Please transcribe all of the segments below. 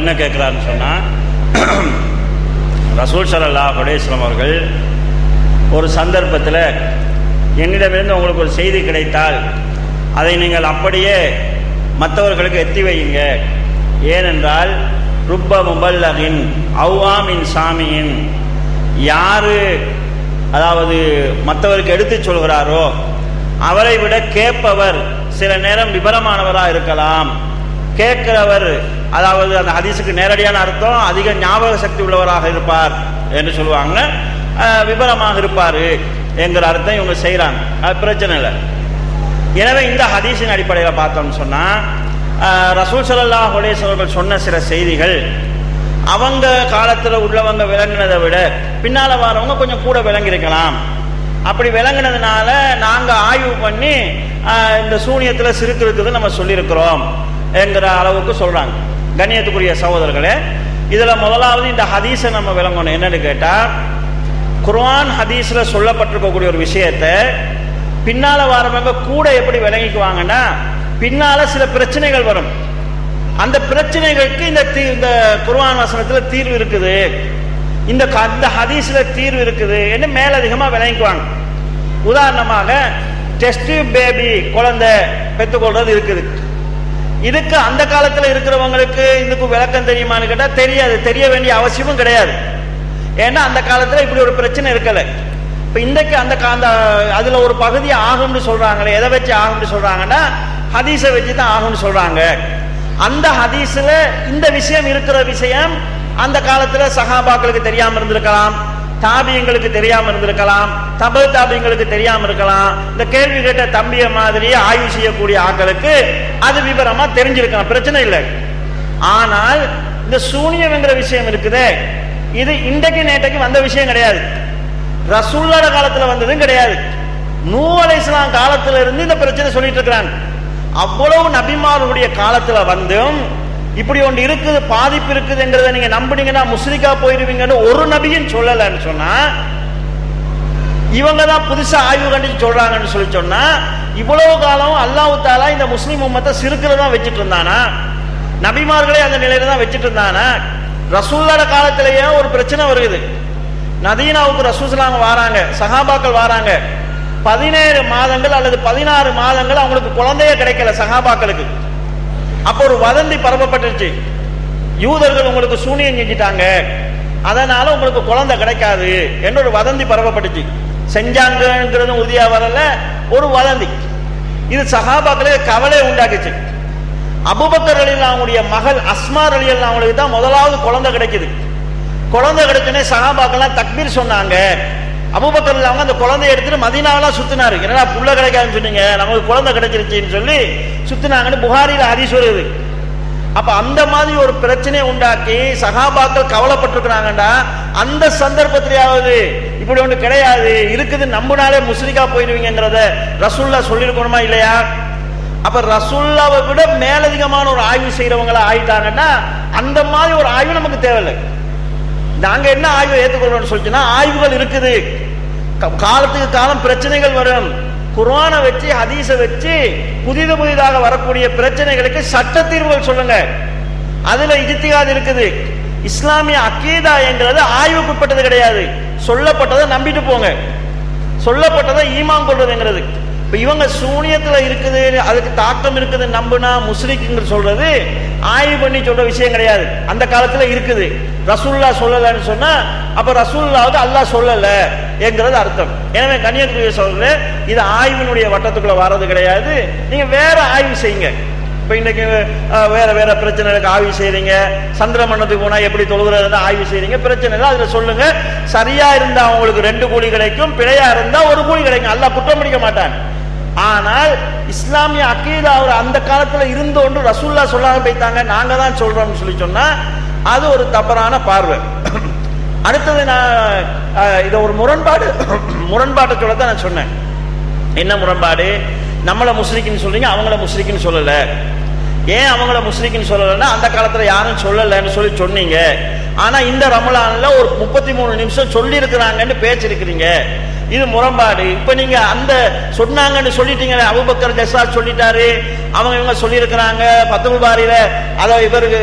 என்ன கேட்குறாருன்னு சொன்னால், ரசூல் ஸல்லல்லாஹு அலைஹி வஸல்லம் அவர்கள் ஒரு சந்தர்ப்பத்தில் என்னிடமிருந்து உங்களுக்கு ஒரு செய்தி கிடைத்தால் அதை நீங்கள் அப்படியே மற்றவர்களுக்கு எத்தி வையுங்க. ஏனென்றால் ருப்ப முபல்லகின் அவ்வாமின் சாமியின், யார் அதாவது மற்றவருக்கு எடுத்து சொல்கிறாரோ அவரை விட கேட்பவர் சில நேரம் விபரமானவராக இருக்கலாம். கேட்கிறவர் அதாவது அந்த ஹதீஸுக்கு நேரடியான அர்த்தம் அதிக ஞாபக சக்தி உள்ளவராக இருப்பார் என்று சொல்லுவாங்க, விபரமாக இருப்பார் என்கிற அர்த்தம் இவங்க செய்கிறாங்க. அது பிரச்சனை இல்லை. எனவே இந்த ஹதீஸின் அடிப்படையில் பார்த்தோம்னு சொன்னால், ரசூல் ஸல்லல்லாஹு அலைஹி வஸல்லம் சொன்ன சில செய்திகள் அவங்க காலத்தில் உள்ளவங்க விளங்கினதை விட பின்னால் வரவங்க கொஞ்சம் கூட விளங்கியிருக்கலாம். அப்படி விளங்கினதுனால நாங்கள் ஆய்வு பண்ணி இந்த சூனியத்தில் சிறுக்கு இருக்குது நம்ம சொல்லியிருக்கிறோம் என்கிற அளவுக்கு சொல்கிறாங்க. கண்ணியத்துக்குரிய சகோதரர்களே, இதில் முதலாவது இந்த ஹதீஸை நம்ம விளங்கணும். என்னன்னு கேட்டால், குர்ஆன் ஹதீஸில் சொல்லப்பட்டிருக்கக்கூடிய ஒரு விஷயத்தை பின்னால் வரவங்க கூட எப்படி விளங்கிக்குவாங்கன்னா, பின்னால் சில பிரச்சனைகள் வரும். அந்த பிரச்சனைகளுக்கு இந்த குர்ஆன் வசனத்தில் தீர்வு இருக்குது, இந்த ஹதீஸில் தீர்வு இருக்குது என்று மேலதிகமாக விளங்கிக்குவாங்க. உதாரணமாக டெஸ்ட் பேபி, குழந்தை பெற்றுக்கொள்றது இருக்குது. இதுக்கு அந்த காலத்தில் இருக்கிறவங்களுக்கு இதுக்கு விளக்கம் தெரியுமான்னு கேட்டால் தெரியாது, தெரிய வேண்டிய அவசியமும் கிடையாது. ஏன்னா அந்த காலத்தில் இப்படி ஒரு பிரச்சனை இருக்கலை. இப்போ இன்றைக்கு அந்த அதில் ஒரு பகுதி ஆகும்னு சொல்கிறாங்களே, எதை வச்சு ஆகும்னு சொல்கிறாங்கன்னா ஹதீஸை வச்சு தான் ஆகும்னு சொல்கிறாங்க. அந்த ஹதீஸில் இந்த விஷயம் இருக்கிற விஷயம் அந்த காலத்தில் சஹாபாக்களுக்கு தெரியாமல் இருந்திருக்கலாம், தாபியங்களுக்கு தெரியாமல் இருந்திருக்கலாம், தபு தாபியங்களுக்கு தெரியாமல் இருக்கலாம். இந்த கேள்வி கேட்ட தம்பிய மாதிரியே ஆய்வு செய்யக்கூடிய ஆட்களுக்கு அது விவரமா தெரிஞ்சிருக்கலாம், பிரச்சனை இல்லை. ஆனால் இந்த சூனியம் என்கிற விஷயம் இருக்குதே, இது இன்றைக்கு நேற்றைக்கு வந்த விஷயம் கிடையாது, ரசூலுல்லாஹ் காலத்தில் வந்ததும் கிடையாது. நூஹ் அலைஹிஸ்ஸலாம் காலத்தில் இருந்து இந்த பிரச்சனை சொல்லிட்டு இருக்கிறாங்க. அவ்வளவு நபிமார்களுடைய காலத்தில் வந்தும் இப்படி ஒன்று இருக்குது, பாதிப்பு இருக்குதுங்கிறத நீங்க நம்புனீங்கன்னா முஸ்லிக்கா போயிருவீங்கன்னு ஒரு நபியும் சொல்லலன்னு சொன்னா, இவங்க தான் புதுசா ஆய்வு கண்டிச்சு சொல்றாங்கன்னு சொல்லி சொன்னா, இவ்வளவு காலம் அல்லாஹ் தஆலா இந்த முஸ்லிம் உம்மத்தை சிறுக்குல தான் வச்சுட்டு இருந்தானா? நபிமார்களே அந்த நிலையில தான் வச்சுட்டு இருந்தானா? ரசூலுல்லாஹ் காலத்திலேயே ஒரு பிரச்சனை வருது. மதீனாவுக்கு ரசூல் ஸல்லல்லாஹு வராங்க, சஹாபாக்கள் வராங்க. 17 மாதங்கள் அல்லது 16 மாதங்கள் அவங்களுக்கு குழந்தையே கிடைக்கல சஹாபாக்களுக்கு. அப்போ ஒரு வதந்தி பரப்பப்பட்டுருச்சு, யூதர்கள் உங்களுக்கு சூனியம் செஞ்சிட்டாங்க, அதனால உங்களுக்கு குழந்தை கிடைக்காது என்று ஒரு வதந்தி பரப்பப்பட்டுச்சு. செஞ்சாங்கிறது உறுதியா வரல, ஒரு வதந்தி. இது சஹாபாக்களுக்கு கவலை உண்டாக்குச்சு. அபூபக்கர் ரலியல்லாஹுடைய மகள் அஸ்மா ரலியல்லாஹு தான் முதலாவது குழந்தை கிடைக்குது. குழந்தை கிடைச்சனே சஹாபாக்கெல்லாம் தக்பீர் சொன்னாங்க. அபூபக்கர் அவங்க அந்த குழந்தைய எடுத்துட்டு மதீனாவெல்லாம் சுத்தினாரு. என்னடா புள்ள கிடைக்காதுன்னு சொன்னீங்க, நமக்கு குழந்தை கிடைச்சிருச்சுன்னு சொல்லி சுத்தினாங்கன்னு புகாரில ஹதீஸ் வருது. அப்ப அந்த மாதிரி ஒரு பிரச்சனையை உண்டாக்கி சஹாபாக்கள் கவலைப்பட்டிருக்கிறாங்கடா, அந்த சந்தர்ப்பத்திலேயாவது இப்படி ஒன்று கிடையாது இருக்குது நம்பினாலே முஸ்லிக்கா போயிடுவீங்கிறத ரசூலுல்லாஹ் சொல்லியிருக்கணுமா இல்லையா? அப்ப ரசூலுல்லாஹ்வை விட மேலதிகமான ஒரு ஆய்வு செய்யறவங்களா ஆயிட்டாங்கன்னா அந்த மாதிரி ஒரு ஆய்வு நமக்கு தேவையில்லை. நாங்க என்ன ஆய்வை ஏற்றுக்கொள்ளணும்னு சொல்லிச்சுன்னா, ஆய்வுகள் இருக்குது, காலத்துக்கு காலம் பிரச்சனைகள் வரும். குர்ஆனை வச்சு ஹதீஸை வச்சு புதிதாக வரக்கூடிய பிரச்சனைகளுக்கு சட்ட தீர்வுகள் சொல்லுங்க. அதுல இஜ்திஹாத் இருக்குது. இஸ்லாமிய அக்கீதா என்கிறது ஆய்வுக்கு உட்பட்டது கிடையாது, சொல்லப்பட்டதை நம்பிட்டு போங்க, சொல்லப்பட்டதை ஈமான் கொள்றதுங்கிறது. இப்ப இவங்க சூனியத்துல இருக்குது, அதுக்கு தாக்கம் இருக்குது நம்புனா முஸ்லிக்குன்னு சொல்றது ஆய்வு பண்ணி சொல்ற விஷயம் கிடையாது. அந்த காலத்துல இருக்குது, ரசூலுல்லாஹ் சொல்லலன்னு சொன்னா அப்ப ரசூலுல்லாஹ்வுக்கு அல்லாஹ் சொல்லல என்கிறது அர்த்தம். எனவே கண்ணியத்துக்குரிய சகோதரர்களே, இது ஆய்வினுடைய வட்டத்துக்குள்ள வர்றது கிடையாது. நீங்க வேற ஆய்வு செய்யுங்க. இப்ப இன்னைக்கு வேற வேற பிரச்சனைகளுக்கு ஆய்வு செய்றீங்க, சந்திர மண்டலத்துக்கு போனா எப்படி தொழுகிறது ஆய்வு செய்றீங்க, பிரச்சனை இல்லை, அதுல சொல்லுங்க. சரியா இருந்தா அவங்களுக்கு 2 கூலி கிடைக்கும், பிழையா இருந்தா 1 கூலி கிடைக்கும், அல்லாஹ் குற்றம் பிடிக்க மாட்டான். ஆனால் இஸ்லாமிய அக்கீதா அந்த காலத்துல இருந்து ஒன்று ரசூலுல்லாஹ் சொல்லாம போய்த்தாங்க, நாங்க தான் சொல்றோம்னு சொல்லி சொன்னா அது ஒரு தவறான பார்வை. அடுத்தது நான் இதை ஒரு முரண்பாட்டை சொல்லத்தான் நான் சொன்னேன். என்ன முரண்பாடு? நம்மள முஸ்லிக்குன்னு சொல்றீங்க, அவங்கள முஸ்லிக்குன்னு சொல்லல. ஏன் அவங்கள முஸ்லிக்குன்னு சொல்லலைன்னா, அந்த காலத்துல யாரும் சொல்லலைன்னு சொல்லி சொன்னீங்க. ஆனா இந்த ரமலான்ல ஒரு 33 நிமிஷம் சொல்லி இருக்கிறாங்கன்னு பேச்சிருக்கிறீங்க. இது முரண்பாடு. இப்ப நீங்க அந்த சொன்னாங்கன்னு சொல்லிட்டீங்களே, அபூபக்கர் ஜஸாஸ் சொல்லிட்டாரு, அவங்க இவங்க சொல்லியிருக்கிறாங்க, ஃபத்ஹுல் பாரியில அதாவது இவருக்கு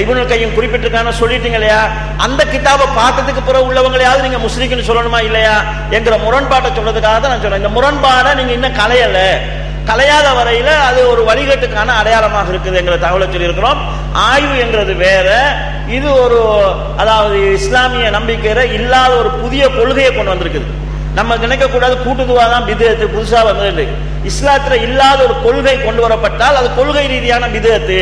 இப்னுல் கையும் குறிப்பிட்டிருக்காங்க சொல்லிட்டீங்க இல்லையா, அந்த கிதாபை பார்த்ததுக்கு பிறகு உள்ளவங்களையாவது நீங்க முஸ்லிம்னு சொல்லணுமா இல்லையா என்கிற முரண்பாட்டை சொல்றதுக்காக தான் நான் சொல்றேன். இந்த முரண்பாடை நீங்க இன்னும் கலையாத வரையில அது ஒரு வழிகட்டுக்கான அடையாளமாக இருக்குது என்கிற தகவலை சொல்லியிருக்கிறோம். ஆய்வு என்கிறது வேற, இது ஒரு அதாவது இஸ்லாமிய நம்பிக்கையில இல்லாத ஒரு புதிய கொள்கையை கொண்டு வந்திருக்குது. நம்ம நினைக்கக்கூடாது கூட்டுதுவா தான் பிதுஅத்து புதுசா வந்தது. இஸ்லாத்துல இல்லாத ஒரு கொள்கை கொண்டு வரப்பட்டால் அது கொள்கை ரீதியான பிதுஅத்து.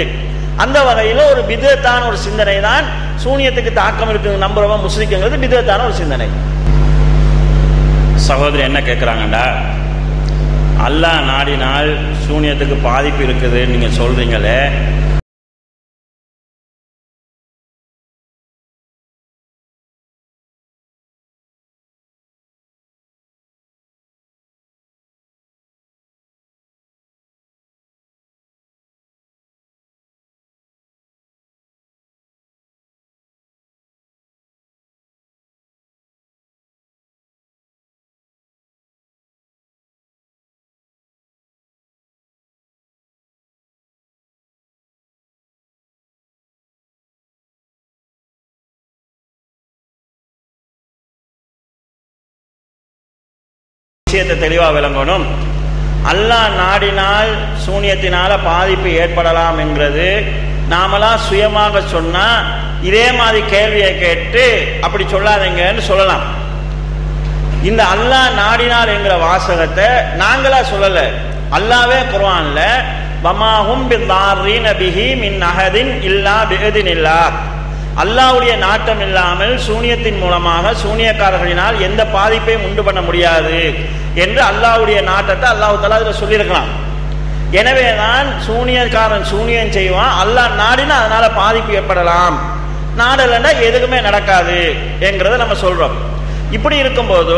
அந்த வகையில ஒரு பிதுஅத்தான ஒரு சிந்தனை தான் சூனியத்துக்கு தாக்கம் இருக்குது நம்புறவன் முஸ்லிம்ங்கிறது பிதுஅத்தான ஒரு சிந்தனை. சகோதரி என்ன கேட்குறாங்கடா, அல்லாஹ் நாடினால் சூனியத்துக்கு பாதிப்பு இருக்குது நீங்க சொல்றீங்களே, விஷயத்தை தெளிவா விளங்கணும். அல்லாஹ் நாடினால் சூனியத்தினால பாதிப்பு ஏற்படலாம் என்கிறது நாமெல்லாம் சுயமாக சொன்னா இதே மாதிரி கேள்வியை கேட்டு அப்படி சொல்லாதீங்கன்னு சொல்லலாம். இந்த அல்லாஹ் நாடினால் என்கிற வாசகத்தை நாங்களா சொல்லல, அல்லாஹ்வே குர்ஆன்ல வமாஹும் பிதாரீன பிஹி மின் அஹதின் இல்லா பிஇذனில்லாஹ், அல்லாஹ்வுடைய நாட்டம் இல்லாமல் சூனியத்தின் மூலமாக சூனியக்காரர்களினால் எந்த பாதிப்பையும் உண்டு பண்ண முடியாது என்று அல்லாஹ்வுடைய நாட்டத்தை அல்லாஹ் தஆலா அதில் சொல்லியிருக்கலாம். எனவேதான் சூனியக்காரன் சூனியம் செய்வான், அல்லாஹ் நாடினா அதனால பாதிப்பு ஏற்படலாம், நாடலன்னா எதுக்குமே நடக்காது என்கிறத நம்ம சொல்றோம். இப்படி இருக்கும்போது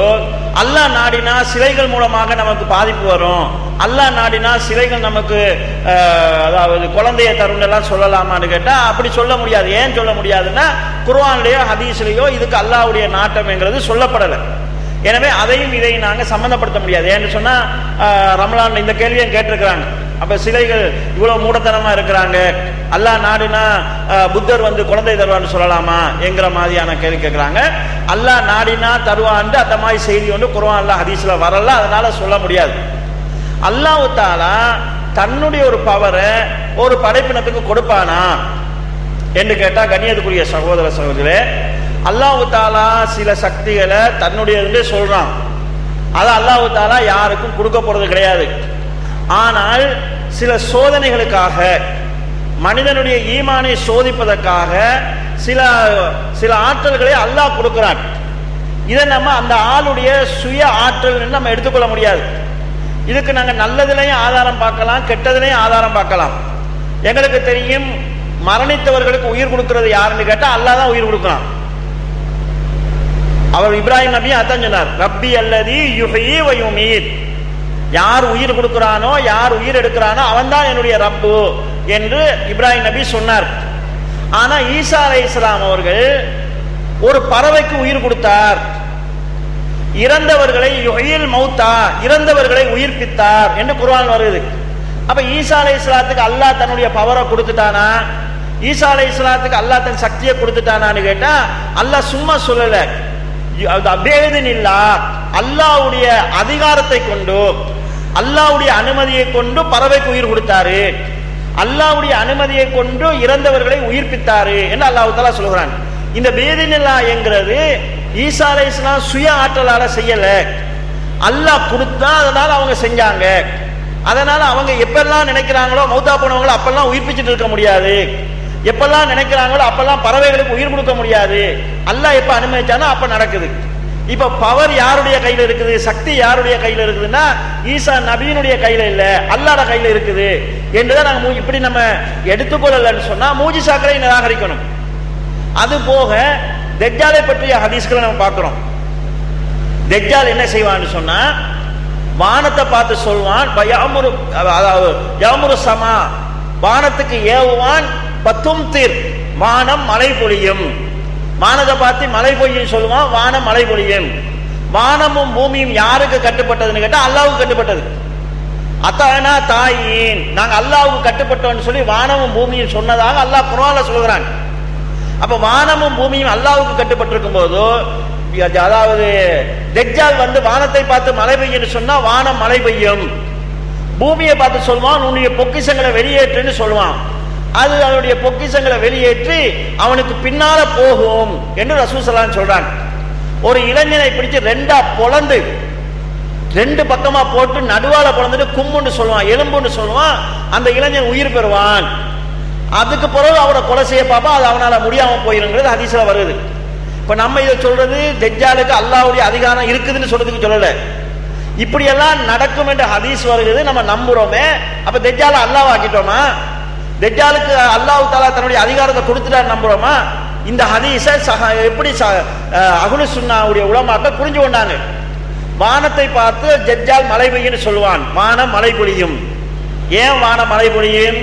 அல்லாஹ் நாடினா சிலைகள் மூலமாக நமக்கு பாதிப்பு வரும், அல்லாஹ் நாடினா சிலைகள் நமக்கு அதாவது குழந்தைய தரும் எல்லாம் சொல்லலாமான்னு கேட்டா அப்படி சொல்ல முடியாது. ஏன் சொல்ல முடியாதுன்னா குர்ஆன்லயோ ஹதீஸ்லயோ இதுக்கு அல்லாஹ்வுடைய நாட்டம்ங்கிறது சொல்லப்படலை. எனவே அதையும் இதையும் நாங்க சம்பந்தப்படுத்த முடியாது. ஏன்னு சொன்னா ரமலான் இந்த கேள்வியை கேட்டிருக்கிறாங்க, அப்ப சிலைகள் இவ்வளவு மூடத்தனமா இருக்கிறாங்க, அல்லாஹ் நாடினா புத்தர் வந்து குழந்தை தருவான்னு சொல்லலாமா என்கிற மாதிரியான கேள்வி கேட்கிறாங்க. அல்லாஹ் நாடினா தருவான்னு அந்த மாதிரி செய்தி வந்து குர்ஆன்ல ஹதீஸ்ல வரல, அதனால சொல்ல முடியாது. அல்லாஹ் தஆலா தன்னுடைய ஒரு பவரை ஒரு படைப்பினத்துக்கு கொடுப்பானா என்று கேட்டா, கண்ணியத்துக்குரிய சகோதர சகோதரர்களே, அல்லாஹ் தஆலா சில சக்திகளை தன்னுடைய சொல்றான், அதை அல்லாஹ் தஆலா யாருக்கும் கொடுக்க போறது கிடையாது. ஆனால் சில சோதனைகளுக்காக மனிதனுடைய ஈமானை சோதிப்பதற்காக சில ஆற்றல்களை அல்லாஹ் கொடுக்கிறான். இதை நம்ம அந்த ஆளுடைய சுய ஆற்றல் நம்ம எடுத்துக்கொள்ள முடியாது. இதுக்கு நாங்க நல்லதுலையும் ஆதாரம் பார்க்கலாம், கெட்டதுலையும் ஆதாரம் பார்க்கலாம். எங்களுக்கு தெரியும் மரணித்தவர்களுக்கு உயிர் கொடுக்கிறது யாருன்னு கேட்டா அல்லாஹ் தான் உயிர் கொடுக்கிறான். அவர் இப்ராஹிம் நபி அதான் சொன்னார், ரப்பி அல்லதி யுஹ்யி வ யுமீத், யார் உயிர் கொடுக்கிறானோ யார் உயிர் எடுக்கிறானோ அவன் தான் என்னுடைய ரப்பு என்று இப்ராஹிம் நபி சொன்னார். ஆனா ஈசா அலைஹிஸ்ஸலாம் அவர்கள் ஒரு பறவைக்கு உயிர் கொடுத்தார், இறந்தவர்களை யுஹ்யில் மௌத்தா, இறந்தவர்களை உயிர்ப்பித்தார் என்று குர்ஆன் வருது. அப்ப ஈசா அலைஹிஸ்ஸலாத்துக்கு அல்லாஹ் தன்னுடைய பவரை கொடுத்துட்டானா, ஈசா அலைஹிஸ்ஸலாத்துக்கு அல்லாஹ் தன் சக்தியை கொடுத்துட்டானான்னு கேட்டா அல்லாஹ் சும்மா சொல்லல, அல்லாஹ்வுடைய அதிகாரத்தை கொண்டு அல்லாஹ்வுடைய அனுமதியை கொண்டு பறவைக்கு உயிர் கொடுத்தாரு, அல்லாஹ்வுடைய அனுமதியை கொண்டு இறந்தவர்களை உயிர்ப்பித்தாரு என்று அல்லாஹ் தஆலா சொல்கிறான். இந்த பேதினில்லா என்கிறது ஈசா அலைஹிஸ்ஸலாம் சுய ஆற்றலால செய்யல, அல்லாஹ் கொடுத்தா அதனால அவங்க செஞ்சாங்க. அதனால அவங்க எப்பெல்லாம் நினைக்கிறாங்களோ மௌத்தா போனவங்களை அப்பெல்லாம் உயிர்ப்பிச்சுட்டு இருக்க முடியாது, எப்பெல்லாம் நினைக்கிறாங்களோ அப்பெல்லாம் பறவைகளுக்கு உயிர் கொடுக்க முடியாது. அல்லாஹ் எப்ப அனுமதிச்சானோ அப்ப நடக்குது. இப்ப பவர் யாருடைய கையில இருக்குது, சக்தி யாருடைய கையில இருக்குதுன்னா ஈசா நபியினுடைய கையில இல்ல, அல்லாஹ்வுடைய கையில இருக்குது என்றுதான் நாங்க இப்படி நம்ம எடுத்துக்கொள்ளலன்னு சொன்னா மூஜிசாக்களை நிராகரிக்கணும். அது போக தஜ்ஜாலை பற்றிய ஹதீஸ்களை நம்ம பார்க்கிறோம். தஜ்ஜால் என்ன செய்வான்னு சொன்னா வானத்தை பார்த்து சொல்வான், யமுரு சமா, வானத்துக்கு ஏவுவான், பத்தும்திர், வானம் மழை பொழியும், வானத்தை பார்த்து மழை பொழியும் சொல்லுவான், வானம் மழை பொழியும். வானமும் பூமியும் யாருக்கு கட்டுப்பட்டதுன்னு கேட்டா அல்லாஹ்வுக்கு கட்டுப்பட்டது. அத்தானா தாயின், நாங்க அல்லாஹ்வுக்கு கட்டுப்பட்டோம்னு சொல்லி வானமும் பூமியும் சொன்னதாக அல்லாஹ் குர்ஆன்ல சொல்கிறான். அப்ப வானமும் பூமியும் அல்லாஹ்வுக்கு கட்டுப்பட்டிருக்கும் போது, அதாவது தஜ்ஜால் வந்து வானத்தை பார்த்து மழை பெய்யும்னு சொன்னா வானம் மழை பெய்யும், பூமியை பார்த்து சொல்லுவான் உன்னுடைய பொக்கிஷங்களை வெளியேற்றுன்னு சொல்லுவான். அது அவனுடைய பொக்கிஷங்களை வெளியேற்றி அவனுக்கு பின்னால போகும் என்று ரசூல் ஸல்லல்லாஹு அலைஹி வஸல்லம் சொல்றாங்க. ஒரு இளைஞனை பிடிச்சு ரெண்டா பொளந்து ரெண்டு பக்கமா போட்டு நடுவால பொளந்துட்டு கும்முன்னு சொல்லுவான், எலும்புன்னு சொல்லுவான். அந்த இளைஞன் உயிர் பெறுவான். அதுக்கு பிறகு அவரை கொலை செய்ய பார்ப்பா, அது அவனால முடியாம போயிருங்கிறது ஹதீஸ்ல வருது. இப்ப நம்ம இதை சொல்றது தஜ்ஜாலுக்கு அல்லாஹ்வுடைய அதிகாரம் இருக்குதுன்னு சொல்றதுக்கு சொல்லல, இப்படியெல்லாம் நடக்கும் என்று ஹதீஸ் வருகிறது, நம்ம நம்புறோமே. அப்ப தஜ்ஜால அல்லாஹ் ஆக்கிட்டோமா? தஜ்ஜாலுக்கு அல்லாஹ் தஆலா தன்னுடைய அதிகாரத்தை கொடுத்துட்டார் நம்புறோமா? இந்த ஹதீஸை எப்படி அஹ்லு சுன்னாவுடைய உலமாக்கள் புரிஞ்சு கொண்டாங்க. வானத்தை பார்த்து தஜ்ஜால் மழை பெய்யும்னு சொல்லுவான், வானம் மழை பொழியும். ஏன் வானம் மழை பொழியும்?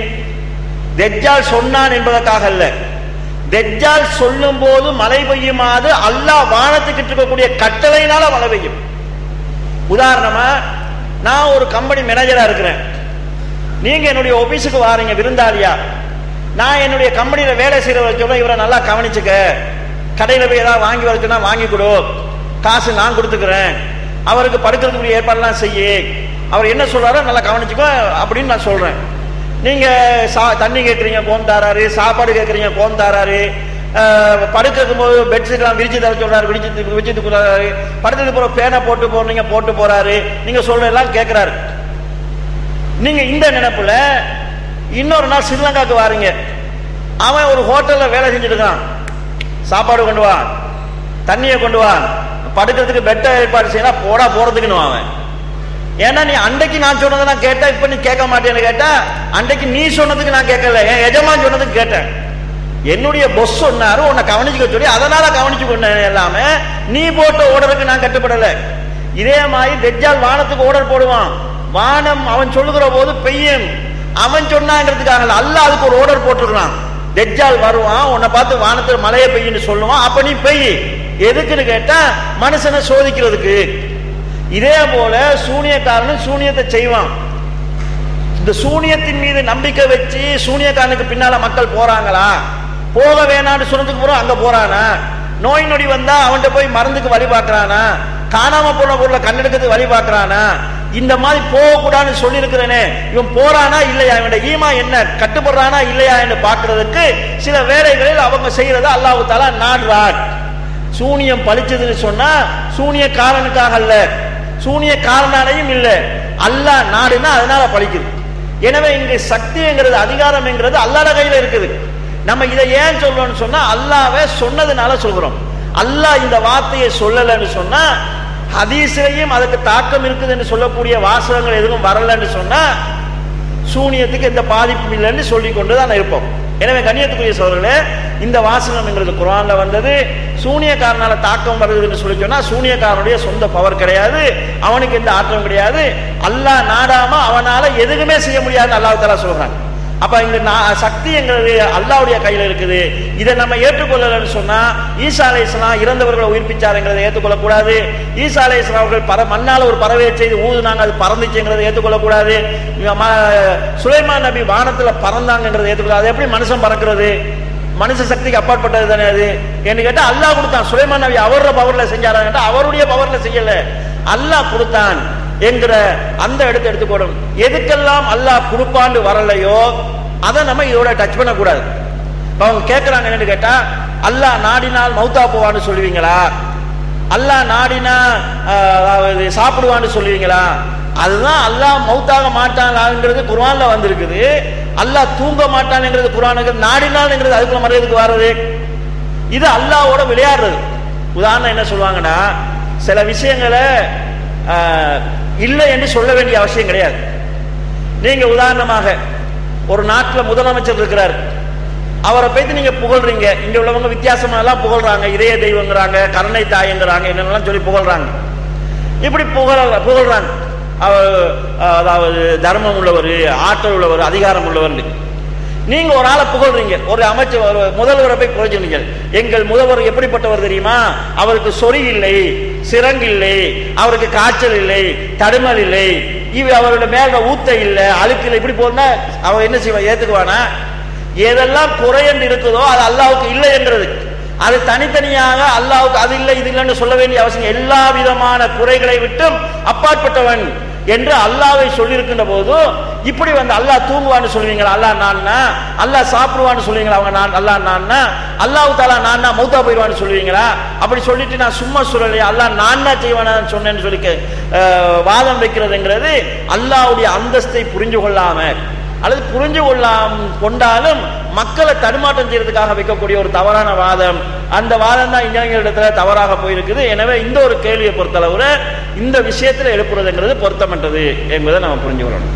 தஜ்ஜால் சொன்னான் என்பதற்காக அல்ல, தஜ்ஜால் சொல்லும் போது மழை பெய்யுமாறு அல்லாஹ் வானத்துக்கு இருக்கக்கூடிய கட்டளையினால மழை பெய்யும். உதாரணமா, நான் ஒரு கம்பெனி மேனேஜரா இருக்கிறேன், நீங்க என்னுடைய ஆபீஸுக்கு வாரீங்க விருந்தாளியா. நான் என்னுடைய கம்பெனியில வேலை செய்யறவரை சொல்ல, இவரை நல்லா கவனிச்சுக்க, கடையில போய் ஏதாவது வாங்கி வர சொன்னா வாங்கி கொடு, காசு நான் கொடுத்துக்கிறேன், அவருக்கு படுக்கிறதுக்கு ஏற்பாடுலாம் செய்ய, அவர் என்ன சொல்றாரோ நல்லா கவனிச்சுக்கோ அப்படின்னு நான் சொல்றேன். நீங்க தண்ணி கேட்கறீங்க கோம் தாராரு, சாப்பாடு கேட்கறீங்க கோம் தாராரு, படுக்கும் போது பெட்ஷீட் எல்லாம் விரிச்சு தர சொல்றாரு, விரிச்சு கொடுறாரு, படுத்தது போற பேனை போட்டு போறீங்க போட்டு போறாரு, நீங்க சொல்ற எல்லாம் கேட்கிறாரு. நீங்க இந்த நினைப்புல இன்னொரு நாள் ஸ்ரீலங்காக்கு வாரீங்க, அவன் ஒரு ஹோட்டல்ல வேலை செஞ்சுட்டு இருக்கான், சாப்பாடு கொண்டு வா, தண்ணியை கொண்டு வா, படுக்கிறதுக்கு பெட்ட ஏற்பாடு செய்யலாம், போடா போறதுக்குன்னு அவன். ஏன்னா நீ அன்றைக்கு நான் சொன்னதை நான் கேட்டேன், இப்ப நீ கேட்க மாட்டேன்னு கேட்டா, அன்றைக்கு நீ சொன்னதுக்கு நான் கேட்கல, என் எஜமான் சொன்னதுக்கு கேட்டேன். என்னுடைய பொஸ் சொன்னாரு உன்னை கவனிச்சுக்க சொல்லி, அதனால கவனிச்சு கொண்டேன். எல்லாமே நீ போட்ட ஓர்டருக்கு நான் கட்டுப்படல. இதே மாதிரி தஜ்ஜால் வானத்துக்கு ஓர்டர் போடுவான், வானம் அவன் சொல்லுகிற போது பெய்யும், அவன் சொன்னாங்கிறதுக்காக அல்லாஹ் அதுக்கு ஒரு ஓர்டர் போட்டிருக்கான். தஜ்ஜால் வருவான், உன்னை பார்த்து வானத்தில் மழையை பெய்யுன்னு சொல்லுவான், அப்ப நீ பெய்ய. எதுக்குன்னு கேட்டா மனுஷனை சோதிக்கிறதுக்கு. இதே போல சூனியக்காரன் சூனியத்தை செய்வான். இந்த சூனியத்தின் மீது நம்பிக்கை வச்சு சூனியக்காரனுக்கு பின்னால மக்கள் போறாங்களா? போக வேணான்னு சொன்னதுக்கு போறோம், அங்க போறானா? நோய் நொடி வந்தா அவன்கிட்ட போய் மருந்துக்கு வழி பார்க்கறானா? காணாம போன பொருளை கண்டெடுக்கிறதுக்கு வழி பார்க்கறானா? இந்த மாதிரி போகக்கூடாதுன்னு சொல்லி இருக்கிறேனே, இவன் போறானா இல்லையா, இவன் ஈமா என்ன, கட்டுப்படுறானா இல்லையா என்று பார்க்கறதுக்கு சில வேலைகளில் அவங்க செய்யறத அல்லாஹ் தஆலா நாடுறார். சூனியம் பழிச்சதுன்னு சொன்னா சூனியக்காரனுக்காக அல்ல, சூனியக்காரனாலையும் இல்லை, அல்லாஹ் நாடுனா அதனால பழிக்குது. எனவே இங்கு சக்திங்கிறது அதிகாரம்ங்கிறது அல்லாஹ்ட கையில இருக்குது. நம்ம இதை ஏன் சொல்றோம்னு சொன்னா அல்லாஹ்வே சொன்னதுனால சொல்றோம். அல்லாஹ் இந்த வார்த்தையை சொல்லலன்னு சொன்னா, ஹதீஸ்லயும் அதுக்கு தாக்கம் இருக்குது என்று சொல்லக்கூடிய வாசகங்கள் எதுவும் வரலன்னு சொன்னா சூனியத்துக்கு எந்த பாதிப்பும் இல்லைன்னு சொல்லி கொண்டுதான் இருப்போம். எனவே கண்ணியத்துக்குரிய சகோதரர்களே, இந்த வாசகம்ங்கிறது குர்ஆன்ல வந்தது. சூனியக்காரனால தாக்கம் வருதுன்னு சொல்லி சொன்னா சூனியக்காரனுடைய சொந்த பவர் கிடையாது, அவனுக்கு எந்த ஆற்றலும் கிடையாது. அல்லாஹ் நாடாம அவனால எதுவுமே செய்ய முடியாதுன்னு அல்லாஹ் தஆலா சொல்றாங்க. அப்ப இந்த சக்திங்கிறது அல்லாஹ்வுடைய கையில இருக்குது. இதை நம்ம ஏற்றுக்கொள்ளலன்னு சொன்னா, ஈசா அலைஹிஸ்ஸலாம் இறந்தவர்களை உயிர்ப்பிச்சாருங்கிறத ஏற்றுக்கொள்ளக்கூடாது. ஈசா அலைஹிஸ்ஸலாம் அவர்கள் மண்ணால ஒரு பறவையை செய்து ஊதுனாங்க, அது பறந்துச்சுங்கிறத ஏற்றுக்கொள்ளக்கூடாது. சுலைமான் நபி வானத்துல பறந்தாங்கிறத ஏற்றுக்கொள்ளாது. எப்படி மனுஷன் பறக்கிறது? மனுஷ சக்திக்கு அப்பாற்பட்டது தானே அது என்று கேட்டா அல்லாஹ் கொடுத்தான். சுலைமான் நபி அவரோட பவர்ல செஞ்சாரா கேட்டா அவருடைய பவர்ல செய்யல, அல்லாஹ் கொடுத்தான் என்கிற அந்த இடத்தை எடுத்துக்கணும். எதுக்கெல்லாம் அல்லாஹ் கொடுப்பான்னு வரலையோ அதை நம்ம இதோட டச் பண்ணக்கூடாது. அவங்க கேட்கிறாங்க என்னன்னு கேட்டா, அல்லாஹ் நாடினால் மௌத்தா போவான்னு சொல்லுவீங்களா, அல்லாஹ் நாடினா சாப்பிடுவான்னு சொல்லுவீங்களா? அதுதான் அல்லாஹ் மௌத்தாக மாட்டான்ங்கிறது குர்ஆன்ல வந்திருக்குது. அல்லாஹ் தூங்க மாட்டான்ங்கிறது குர்ஆனுக்கு, நாடினால்ங்கிறது அதுக்குள்ள மரியாதைக்கு வர்றது. இது அல்லாஹ்வோட விளையாடுறது. உதாரணம் என்ன சொல்லுவாங்கன்னா, சில விஷயங்களை இல்லை என்று சொல்ல வேண்டிய அவசியம் கிடையாது. நீங்க உதாரணமாக ஒரு நாட்டில் முதலமைச்சர் இருக்கிறார், அவரை பத்தி நீங்க புகழ்றீங்க. இங்க உள்ளவங்க வித்தியாசமா எல்லாம் புகழ்றாங்க, இதய தெய்வங்கிறாங்க, கருணை தாயங்கிறாங்க, என்னென்னலாம் சொல்லி புகழ்றாங்க. இப்படி புகழ்றாங்க. அவர் அதாவது தர்மம் உள்ளவர், ஆற்றல் உள்ளவர், அதிகாரம் உள்ளவர். நீங்க ஒரு ஆளை புகழ்றீங்க, ஒரு அமைச்சர் முதல்வரை போய் புகழ்றீங்க. எங்கள் முதல்வர் எப்படிப்பட்டவர் தெரியுமா? அவருக்கு சொறி இல்லை, சிரங்கு இல்லை, அவருக்கு காய்ச்சல் இல்லை, தடுமல் இல்லை, அவருடைய மேல ஊத்த இல்லை, அழுக்கு இல்லை. இப்படி போனா அவன் என்ன செய்வான்? ஏத்துக்குவானா? எதெல்லாம் குறை என்று இருக்குதோ அது அல்லாஹ்வுக்கு இல்லை என்றது. அது தனித்தனியாக அல்லாஹ்வுக்கு அது இல்லை இது இல்லைன்னு சொல்ல வேண்டிய அவசியம். எல்லா விதமான குறைகளை விட்டும் அப்பாற்பட்டவன் என்று அல்லாஹ்வை சொல்லியிருக்கின்ற போது இப்படி வந்து அல்லாஹ் தூங்குவான்னு சொல்லுவீங்களா? அல்லாஹ் நான்னா? அல்லாஹ் சாப்பிடுவான்னு சொல்லுவீங்களா? அவங்க நான் அல்லாஹ் நான்னா? அல்லாஹ் தாலா நான்னா மௌத்தா போயிடுவான்னு சொல்லுவீங்களா? அப்படி சொல்லிட்டு நான் சும்மா சொல்லலையே, அல்லாஹ் நான்னா செய்வானு சொன்னேன்னு சொல்லி வாதம் வைக்கிறதுங்கிறது அல்லாஹ்வுடைய அந்தஸ்தை புரிஞ்சு கொள்ளாம அல்லது புரிஞ்சு கொண்டாலும் மக்களை தடுமாற்றம் செய்யறதுக்காக வைக்கக்கூடிய ஒரு தவறான வாதம். அந்த வாதம் தான் இளைஞர்களிடத்துல தவறாக போயிருக்குது. எனவே இந்த ஒரு கேள்வியை பொறுத்தளவுல இந்த விஷயத்துல எழுப்புறதுங்கிறது பொருத்தமற்றது என்பதை நம்ம புரிஞ்சு கொள்ளணும்.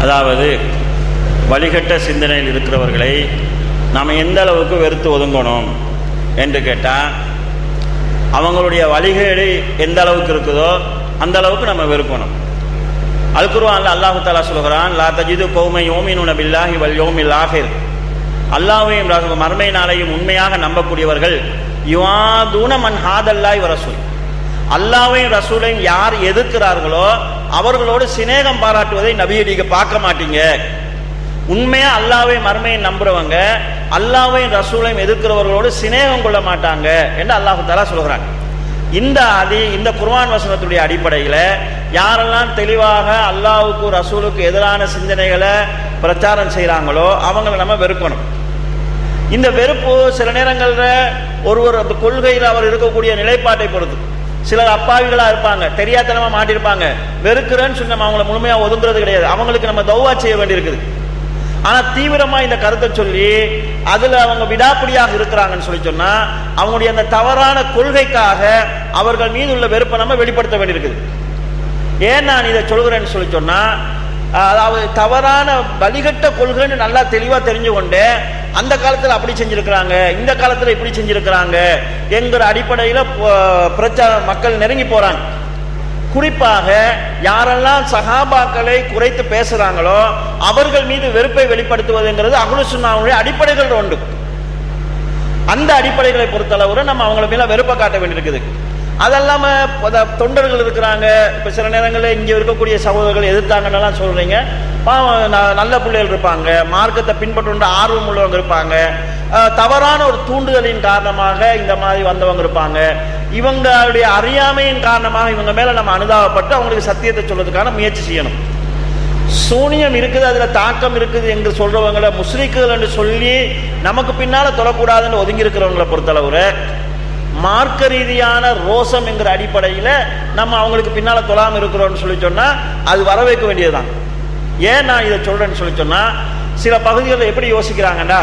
அதாவது வழிகட்ட சிந்தனையில் இருக்கிறவர்களை நாம் எந்த அளவுக்கு வெறுத்து ஒதுங்கணும் என்று கேட்டால், அவங்களுடைய வழிகேடு எந்த அளவுக்கு இருக்குதோ அந்த அளவுக்கு நம்ம வெறுக்கணும். அல் குர்ஆன்ல அல்லாஹ் தஆலா சொல்கிறான், லா தஜிது கௌமை யூமினூன பில்லாஹி வல் யௌமில் ஆஹிர், அல்லாஹ்வையும் மறுமை நாளையும் உண்மையாக நம்பக்கூடியவர்கள் யுஆதுன மன் ஹாதல்லாஹி வ ரசூல், அல்லாஹ்வையும் ரசூலையும் யார் எதிர்க்கிறார்களோ அவர்களோடு சிநேகம் பாராட்டுவதை நபியை நீங்க பார்க்க மாட்டீங்க. உண்மையா அல்லாஹ்வையும் மறுமையை நம்புறவங்க அல்லாஹ்வையும் ரசூலையும் எதிர்க்கிறவர்களோடு சிநேகம் கொள்ள மாட்டாங்க என்று அல்லாஹ் தஆலா சொல்கிறாங்க. இந்த குர்ஆன் வசனத்துடைய அடிப்படையில் யாரெல்லாம் தெளிவாக அல்லாஹ்வுக்கு ரசூலுக்கு எதிரான சிந்தனைகளை பிரச்சாரம் செய்கிறாங்களோ அவங்களை நம்ம வெறுக்கணும். இந்த வெறுப்பு சில நேரங்களில் ஒருவர் அந்த கொள்கையில் அவர் இருக்கக்கூடிய நிலைப்பாட்டை பொறுத்து, சிலர் அப்பாவிகளா இருப்பாங்க, தெரியாதனமா மாட்டிருப்பாங்க, வெறுக்கிறேன்னு சொல்லி நம்ம அவங்களை முழுமையா ஒதுங்குறது கிடையாது, அவங்களுக்கு நம்ம தௌவா செய்ய வேண்டியிருக்குது. ஆனா தீவிரமா இந்த கருத்தை சொல்லி அதுல அவங்க விடாப்பிடியாக இருக்கிறாங்கன்னு சொல்லி சொன்னா அவங்களுடைய அந்த தவறான கொள்கைக்காக அவர்கள் மீது உள்ள வெறுப்பை நம்ம வெளிப்படுத்த வேண்டியிருக்குது. ஏன் நான் இதை சொல்கிறேன்னு சொல்லி சொன்னா, அதாவது தவறான வழிகட்ட கொள்கைன்னு நல்லா தெளிவா தெரிஞ்சு கொண்டு அந்த காலத்துல அப்படி செஞ்சிருக்கிறாங்க, இந்த காலத்துல இப்படி செஞ்சிருக்கிறாங்க என்கிற அடிப்படையில மக்கள் நெருங்கி போறாங்க. குறிப்பாக யாரெல்லாம் சஹாபாக்களை குறைத்து பேசுறாங்களோ அவர்கள் மீது வெறுப்பை வெளிப்படுத்துவதுங்கிறது அஹ்லு சுன்னாவுடைய அடிப்படைகள் உண்டு. அந்த அடிப்படைகளை பொறுத்தளவு நம்ம அவங்கள மேல வெறுப்பை காட்ட வேண்டியிருக்குது. அதெல்லாம தொண்டர்கள் இருக்கிறாங்க, இப்ப சில நேரங்களில் இங்க இருக்கக்கூடிய சகோதரர்கள் எதிர்த்தாங்கன்னு சொல்றீங்க, நல்ல பிள்ளைகள் இருப்பாங்க, மார்க்கத்தை பின்பற்ற ஆர்வம் உள்ளவங்க இருப்பாங்க, தவறான ஒரு தூண்டுதலின் காரணமாக இந்த மாதிரி வந்தவங்க இருப்பாங்க. இவங்களுடைய அறியாமையின் காரணமாக இவங்க மேல நம்ம அனுதாபப்பட்டு அவங்களுக்கு சத்தியத்தை சொல்றதுக்கான முயற்சி செய்யணும். சூனியம் இருக்குது, அதுல தாக்கம் இருக்குது என்று சொல்றவங்களை முஸ்லிக்குகள் என்று சொல்லி நமக்கு பின்னால தொழக்கூடாதுன்னு ஒதுங்கி இருக்கிறவங்களை பொறுத்தளவுல மார்க்க ரீதியான ரோசம் என்கிற அடிப்படையில் நம்ம அவங்களுக்கு பின்னால தொழாம இருக்கிறோம்னு சொல்லி சொன்னா அது வர வைக்க வேண்டியதுதான். ஏன் நான் இதை சொல்றேன்னு சொல்லி சொன்னா, சில பகுதிகளில் எப்படி யோசிக்கிறாங்கன்னா,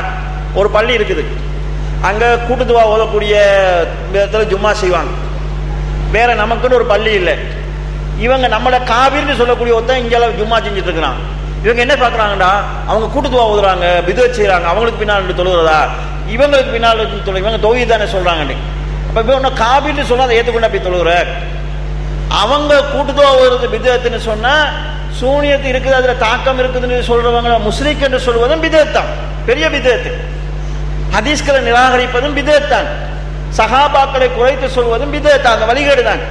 ஒரு பள்ளி இருக்குது, அங்க கூட்டுதுவா ஓதக்கூடிய விதத்துல ஜும்மா செய்வாங்க, வேற நமக்குன்னு ஒரு பள்ளி இல்லை, இவங்க நம்மள காபீர்னு சொல்லக்கூடிய ஒருத்தன் இங்க ஜும்மா செஞ்சுட்டு இருக்கிறான். இவங்க என்ன பாக்குறாங்கடா, அவங்க கூட்டுதுவா ஓதுறாங்க, பிதஅத் செய்யறாங்க, அவங்களுக்கு பின்னால் தொழுகிறதா, இவங்களுக்கு பின்னால் இவங்க தௌஹீத் தானே சொல்றாங்க. அப்ப காபீர்னு சொன்னா அதை ஏற்றுக்கொண்டு அப்படி தொழுகிற, அவங்க கூட்டுதுவா ஓதுறது பிதஅத்னு சொன்னா சூனியத்து இருக்குது, அதுல தாக்கம் இருக்குதுன்னு சொல்றவங்க முஸ்லிக் என்று சொல்வதும் பிதஅத் தான், பெரிய பிதஅத். ஹதீஸ்களை நிராகரிப்பதும் பிதஅத் தான், சஹாபாக்களை குறைத்து சொல்வதும் பிதஅத், அந்த வழிகேடு தான்.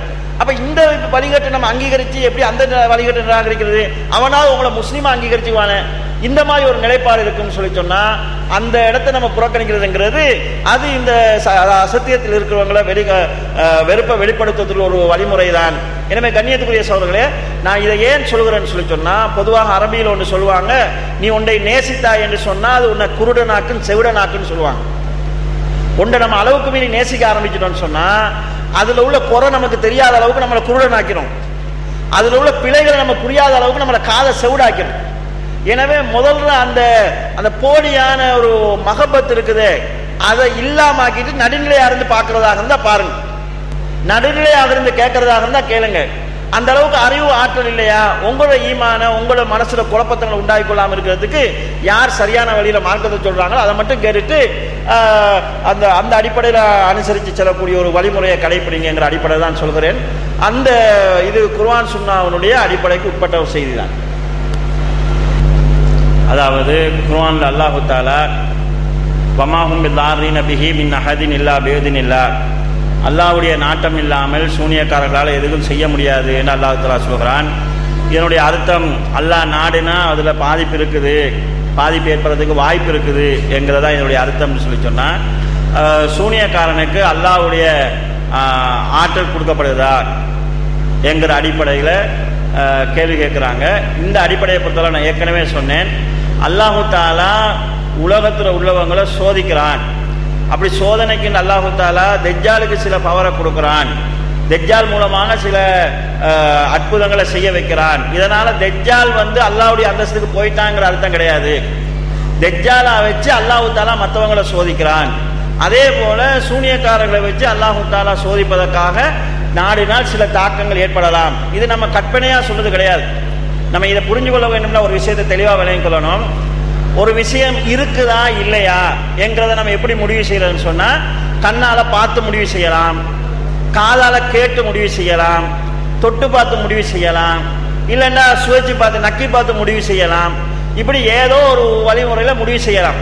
அப்ப இந்த வழிகட்டை நம்ம அங்கீகரிச்சு எப்படி அந்த வழிகட்டை நிராகரிக்கிறது? அவனாவது உங்களை முஸ்லீமா அங்கீகரிச்சுவான இந்த மாதிரி ஒரு நிலைப்பாடு இருக்குன்னு சொல்லி சொன்னா அந்த இடத்தை நம்ம புறக்கணிக்கிறதுங்கிறது அது இந்த அசத்தியத்தில் இருக்கிறவங்களை வெறுப்பை வெளிப்படுத்துவதில் ஒரு வழிமுறை தான். எனவே கண்ணியத்துக்குரிய சகோதரர்களே, நான் இதை ஏன் சொல்கிறேன்னு சொல்லி சொன்னா, பொதுவாக அரபியில் ஒன்று சொல்லுவாங்க, நீ ஒன்றை நேசித்தாய் என்று சொன்னா அது உன்னை குருடனாக்குன்னு செவிடனாக்குன்னு சொல்லுவாங்க. ஒன்றை நம்ம அளவுக்கு மீறி நேசிக்க ஆரம்பிச்சிட்டோம்னு சொன்னா அதுல உள்ள குறை நமக்கு தெரியாத அளவுக்கு நம்மளை குருடனாக்கிறோம், அதுல உள்ள பிழைகளை நம்ம புரியாத அளவுக்கு நம்மளை காதை செவிடாக்கிறோம். எனவே முதல்ல அந்த அந்த போலியான ஒரு மகபத் இருக்குது, அதை இல்லாமக்கிட்டு நடுநிலையா இருந்து பார்க்கறதாக இருந்தா பாருங்க, நடுநிலையாக இருந்து கேட்கறதாக இருந்தா கேளுங்க. அந்த அளவுக்கு அறிவு ஆற்றல் இல்லையா, உங்களோட ஈமான உங்களோட மனசுல குழப்பத்தங்களை உண்டாகி கொள்ளாம இருக்கிறதுக்கு யார் சரியான வழியில மார்க்கத்தை சொல்றாங்களோ அதை மட்டும் கேட்டுட்டு அந்த அந்த அடிப்படையில் அனுசரித்து செல்லக்கூடிய ஒரு வழிமுறையை கடைபிடிங்கிற அடிப்படை தான் சொல்கிறேன். அந்த இது குர்ஆன் சுன்னாவுடைய அடிப்படைக்கு உட்பட்ட ஒரு செய்தி தான். அதாவது குர்ஆன்ல அல்லாஹ் தஆலா வமாஹும் பில்லாரீன பிஹி மின் அஹதின் இல்லா பிஇذن இல்லா, அல்லாஹ்வுடைய நாட்டம் இல்லாமல் சூனியக்காரர்களால் எதுவும் செய்ய முடியாது என்று அல்லாஹ் தஆலா சொல்கிறான். இதனுடைய அர்த்தம் அல்லாஹ் நாடுனா அதுல பாதிப்பு இருக்குது, பாதிப்பு ஏற்படுறதுக்கு வாய்ப்பு இருக்குது என்கிறதா இதனுடைய அர்த்தம்னு சொல்லி சொன்னா, சூனியக்காரனுக்கு அல்லாஹ்வுடைய ஆற்றல் கொடுக்கப்படுதா என்கிற அடிப்படையில் கேள்வி கேட்குறாங்க. இந்த அடிப்படையை பொறுத்தவரை நான் ஏற்கனவே சொன்னேன், அல்லாஹு தஆலா உலகத்தில் உள்ளவங்களை சோதிக்கிறான். அப்படி சோதனைக்கு அல்லாஹு தஆலா தஜ்ஜாலுக்கு சில பவரை கொடுக்குறான், தஜ்ஜால் மூலமாக சில அற்புதங்களை செய்ய வைக்கிறான். இதனால தஜ்ஜால் அல்லாஹ்வுடைய அந்தஸ்துக்கு போயிட்டாங்கிற அர்த்தம் கிடையாது. தஜ்ஜாலை வச்சு அல்லாஹு தஆலா மற்றவங்களை சோதிக்கிறான். அதே போல சூனியக்காரர்களை வச்சு அல்லாஹு தஆலா சோதிப்பதற்காக நாடினால் சில தாக்கங்கள் ஏற்படலாம். இது நம்ம கற்பனையா சொல்றது கிடையாது. நம்ம இதை புரிஞ்சு கொள்ள வேண்டும்னா ஒரு விஷயத்தை தெளிவாக விளங்கிக் கொள்ளணும். ஒரு விஷயம் இருக்குதா இல்லையா என்கிறத நம்ம எப்படி முடிவு செய்யறதுன்னு சொன்னா, கண்ணால பார்த்து முடிவு செய்யலாம், காதால கேட்டு முடிவு செய்யலாம், தொட்டு பார்த்து முடிவு செய்யலாம், இல்லைன்னா சுவைச்சு பார்த்து நக்கி பார்த்து முடிவு செய்யலாம். இப்படி ஏதோ ஒரு வழிமுறையில முடிவு செய்யலாம்.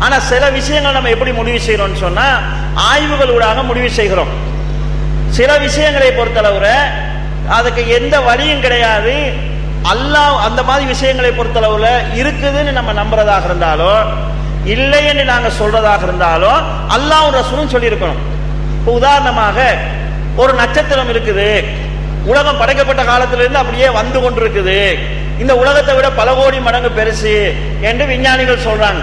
ஆனா சில விஷயங்கள் நம்ம எப்படி முடிவு செய்யறோம்னு சொன்னா ஆய்வுகள் ஊடாக முடிவு செய்கிறோம். சில விஷயங்களை பொறுத்தளவுல அதுக்கு எந்த வழியும் கிடையாது. அல்லாஹ் அந்த மாதிரி விஷயங்களை பொறுத்தளவுல இருக்குதுன்னு நம்ம நம்புறதாக இருந்தாலும் இல்லைன்னு நாங்க சொல்றதாக இருந்தாலும் அல்லாஹ்வும் ரசூலும் சொல்லி இருக்கணும். இப்போ உதாரணமாக ஒரு நட்சத்திரம் இருக்குது, உலகம் படைக்கப்பட்ட காலத்திலிருந்து அப்படியே வந்து கொண்டிருக்குது, இந்த உலகத்தை விட பல கோடி மடங்கு பெருசு என்று விஞ்ஞானிகள் சொல்றாங்க.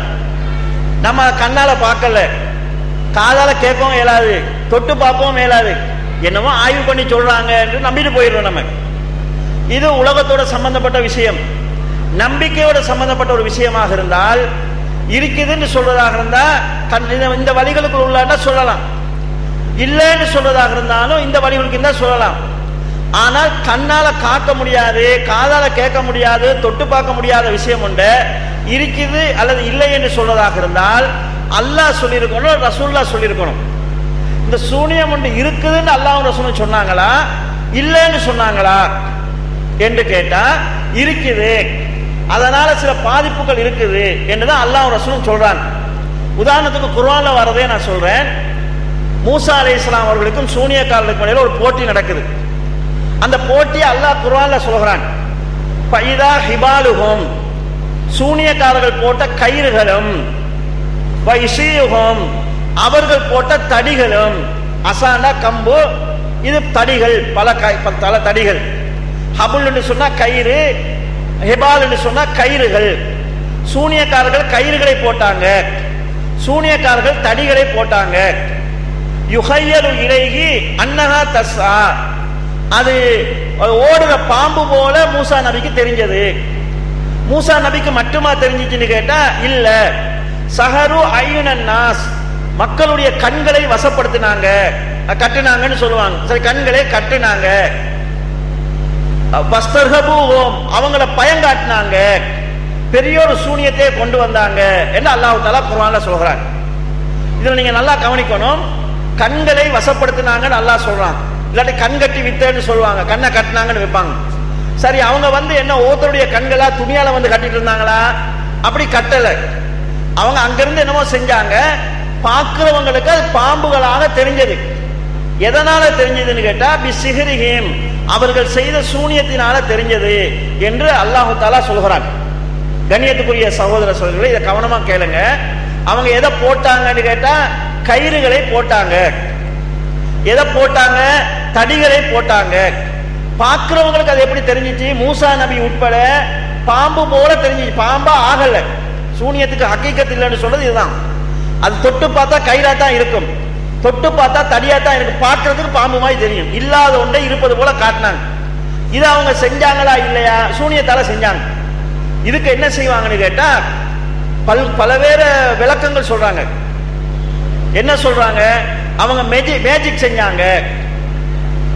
நம்ம கண்ணால பார்க்கல, காதால கேட்கவும் இயலாது, தொட்டு பார்க்கவும் இயலாது, என்னமோ ஆய்வு பண்ணி சொல்றாங்க என்று நம்பிட்டு போயிடுறோம். நம்ம இது உலகத்தோட சம்பந்தப்பட்ட விஷயம். நம்பிக்கையோட சம்பந்தப்பட்ட ஒரு விஷயமாக இருந்தால் இருக்குதுன்னு சொல்றதாக இருந்தா இந்த வழிகளுக்கு உள்ளாண்டா சொல்லலாம், இல்லைன்னு சொல்றதாக இருந்தாலும் இந்த வழிகளுக்கு இருந்தா சொல்லலாம். ஆனால் கண்ணால காக்க முடியாது, காதால கேட்க முடியாது, தொட்டு பார்க்க முடியாத விஷயம் உண்டு இருக்குது அல்லது இல்லை என்று சொல்றதாக இருந்தால் அல்லாஹ் சொல்லியிருக்கணும், ரசூலுல்லாஹ் சொல்லியிருக்கணும். இந்த சூனியம் ஒன்று இருக்குதுன்னு அல்லாஹ்வும் ரசூலும் சொன்னாங்களா இல்லைன்னு சொன்னாங்களா என்று கேட்டா இருக்குது, அதனால சில பாதிப்புகள் இருக்குது என்றுதான் அல்லாஹ்வும் ரசூலும் சொல்றாங்க. உதாரணத்துக்கு குர்ஆன்ல வரதே நான் சொல்றேன். மூசா அலைஹிஸ்ஸலாம் அவர்களுக்கும் சூனியக்காரர்களுக்கும் இடையில ஒரு போட்டி நடக்குது. அந்த போட்டியை அல்லாஹ் குர்ஆன்ல சொல்கிறான், ஃபைதா ஹிபாலுஹும், சூனியக்காரர்கள் போட்ட கயிறுகளும், வைஸீஹும், அவர்கள் போட்ட தடிகளும், அசானா கம்பு, இது தடிகள், பல தடிகள். ஹபுல் என்று சொன்னா கயிறு, ஹிபால் என்று சொன்னா கயிறுகள். சூனியக்காரர்கள் கயிறுகளை போட்டாங்க, சூனியக்காரர்கள் தடிகளை போட்டாங்க. யுஹையலு இலைஹி அன்னஹா தஸ்ஆ, அது ஓடுற பாம்பு போல மூசா நபிக்கு தெரிஞ்சது. மூசா நபிக்கு மட்டுமா தெரிஞ்சிச்சுன்னு கேட்டா இல்ல, சஹரு அய்யுனன் நாஸ், மக்களுடைய கண்களை வசப்படுத்தினாங்க, கட்டுனாங்கன்னு சொல்லுவாங்க. சரி, கண்களை கட்டுனாங்க. வஸ்தர்ஹபூஹும், அவங்கள பயங்காட்டினாங்க, பெரிய ஒரு சூனியத்தை கொண்டு வந்தாங்க என்று அல்லாஹ் தஆலா குர்ஆன்ல சொல்றாங்க. இதுல நீங்க நல்லா கவனிக்கணும், கண்களை வசப்படுத்தினாங்கன்னு அல்லாஹ் சொல்றான். இல்லாட்டி கண் கட்டி வித்தேன்னு சொல்லுவாங்க, கண்ணை கட்டினாங்கன்னு வைப்பாங்க. சரி, அவங்க என்ன ஒவ்வொருத்தருடைய கண்களா துணியால கட்டிட்டு இருந்தாங்களா? அப்படி கட்டல. அவங்க அங்கிருந்து என்னமோ செஞ்சாங்க, பார்க்கிறவங்களுக்கு அது பாம்புகளாக தெரிஞ்சது. எதனால தெரிஞ்சதுன்னு கேட்டா பிசிஹ்ரிஹிம், அவர்கள் செய்த சூனியத்தினால தெரிஞ்சது என்று அல்லாஹ் தஆலா சொல்கிறான். கண்ணியத்துக்குரிய சகோதர சகோதரிகளே, இதை கவனமா கேளுங்க. அவங்க எதை போட்டாங்கன்னு கேட்டா கயிறுகளை போட்டாங்க. எதை போட்டாங்க? தடிகளை போட்டாங்க. பார்க்கிறவங்களுக்கு அது எப்படி தெரிஞ்சிச்சு? மூசா நபி உட்பட பாம்பு போல தெரிஞ்சிச்சு. பாம்பா ஆகல. சூனியத்துக்கு ஹக்கீக்கத் இல்லைன்னு சொல்றது இதுதான். அது தொட்டு பார்த்தா கயிறா தான் இருக்கும், தொட்டு பார்த்தா தடியா தான் இருக்கும். பார்க்கறதுக்கு பாம்பு மாதிரி தெரியும். இல்லாத ஒன்றை இருப்பது போல காட்டினாங்க. இதை அவங்க செஞ்சாங்களா இல்லையா? சூனியத்தால செஞ்சாங்க. இதுக்கு என்ன செய்வாங்கன்னு கேட்டா பலவேறு விளக்கங்கள் சொல்றாங்க. என்ன சொல்றாங்க? அவங்க மேஜிக் செஞ்சாங்க.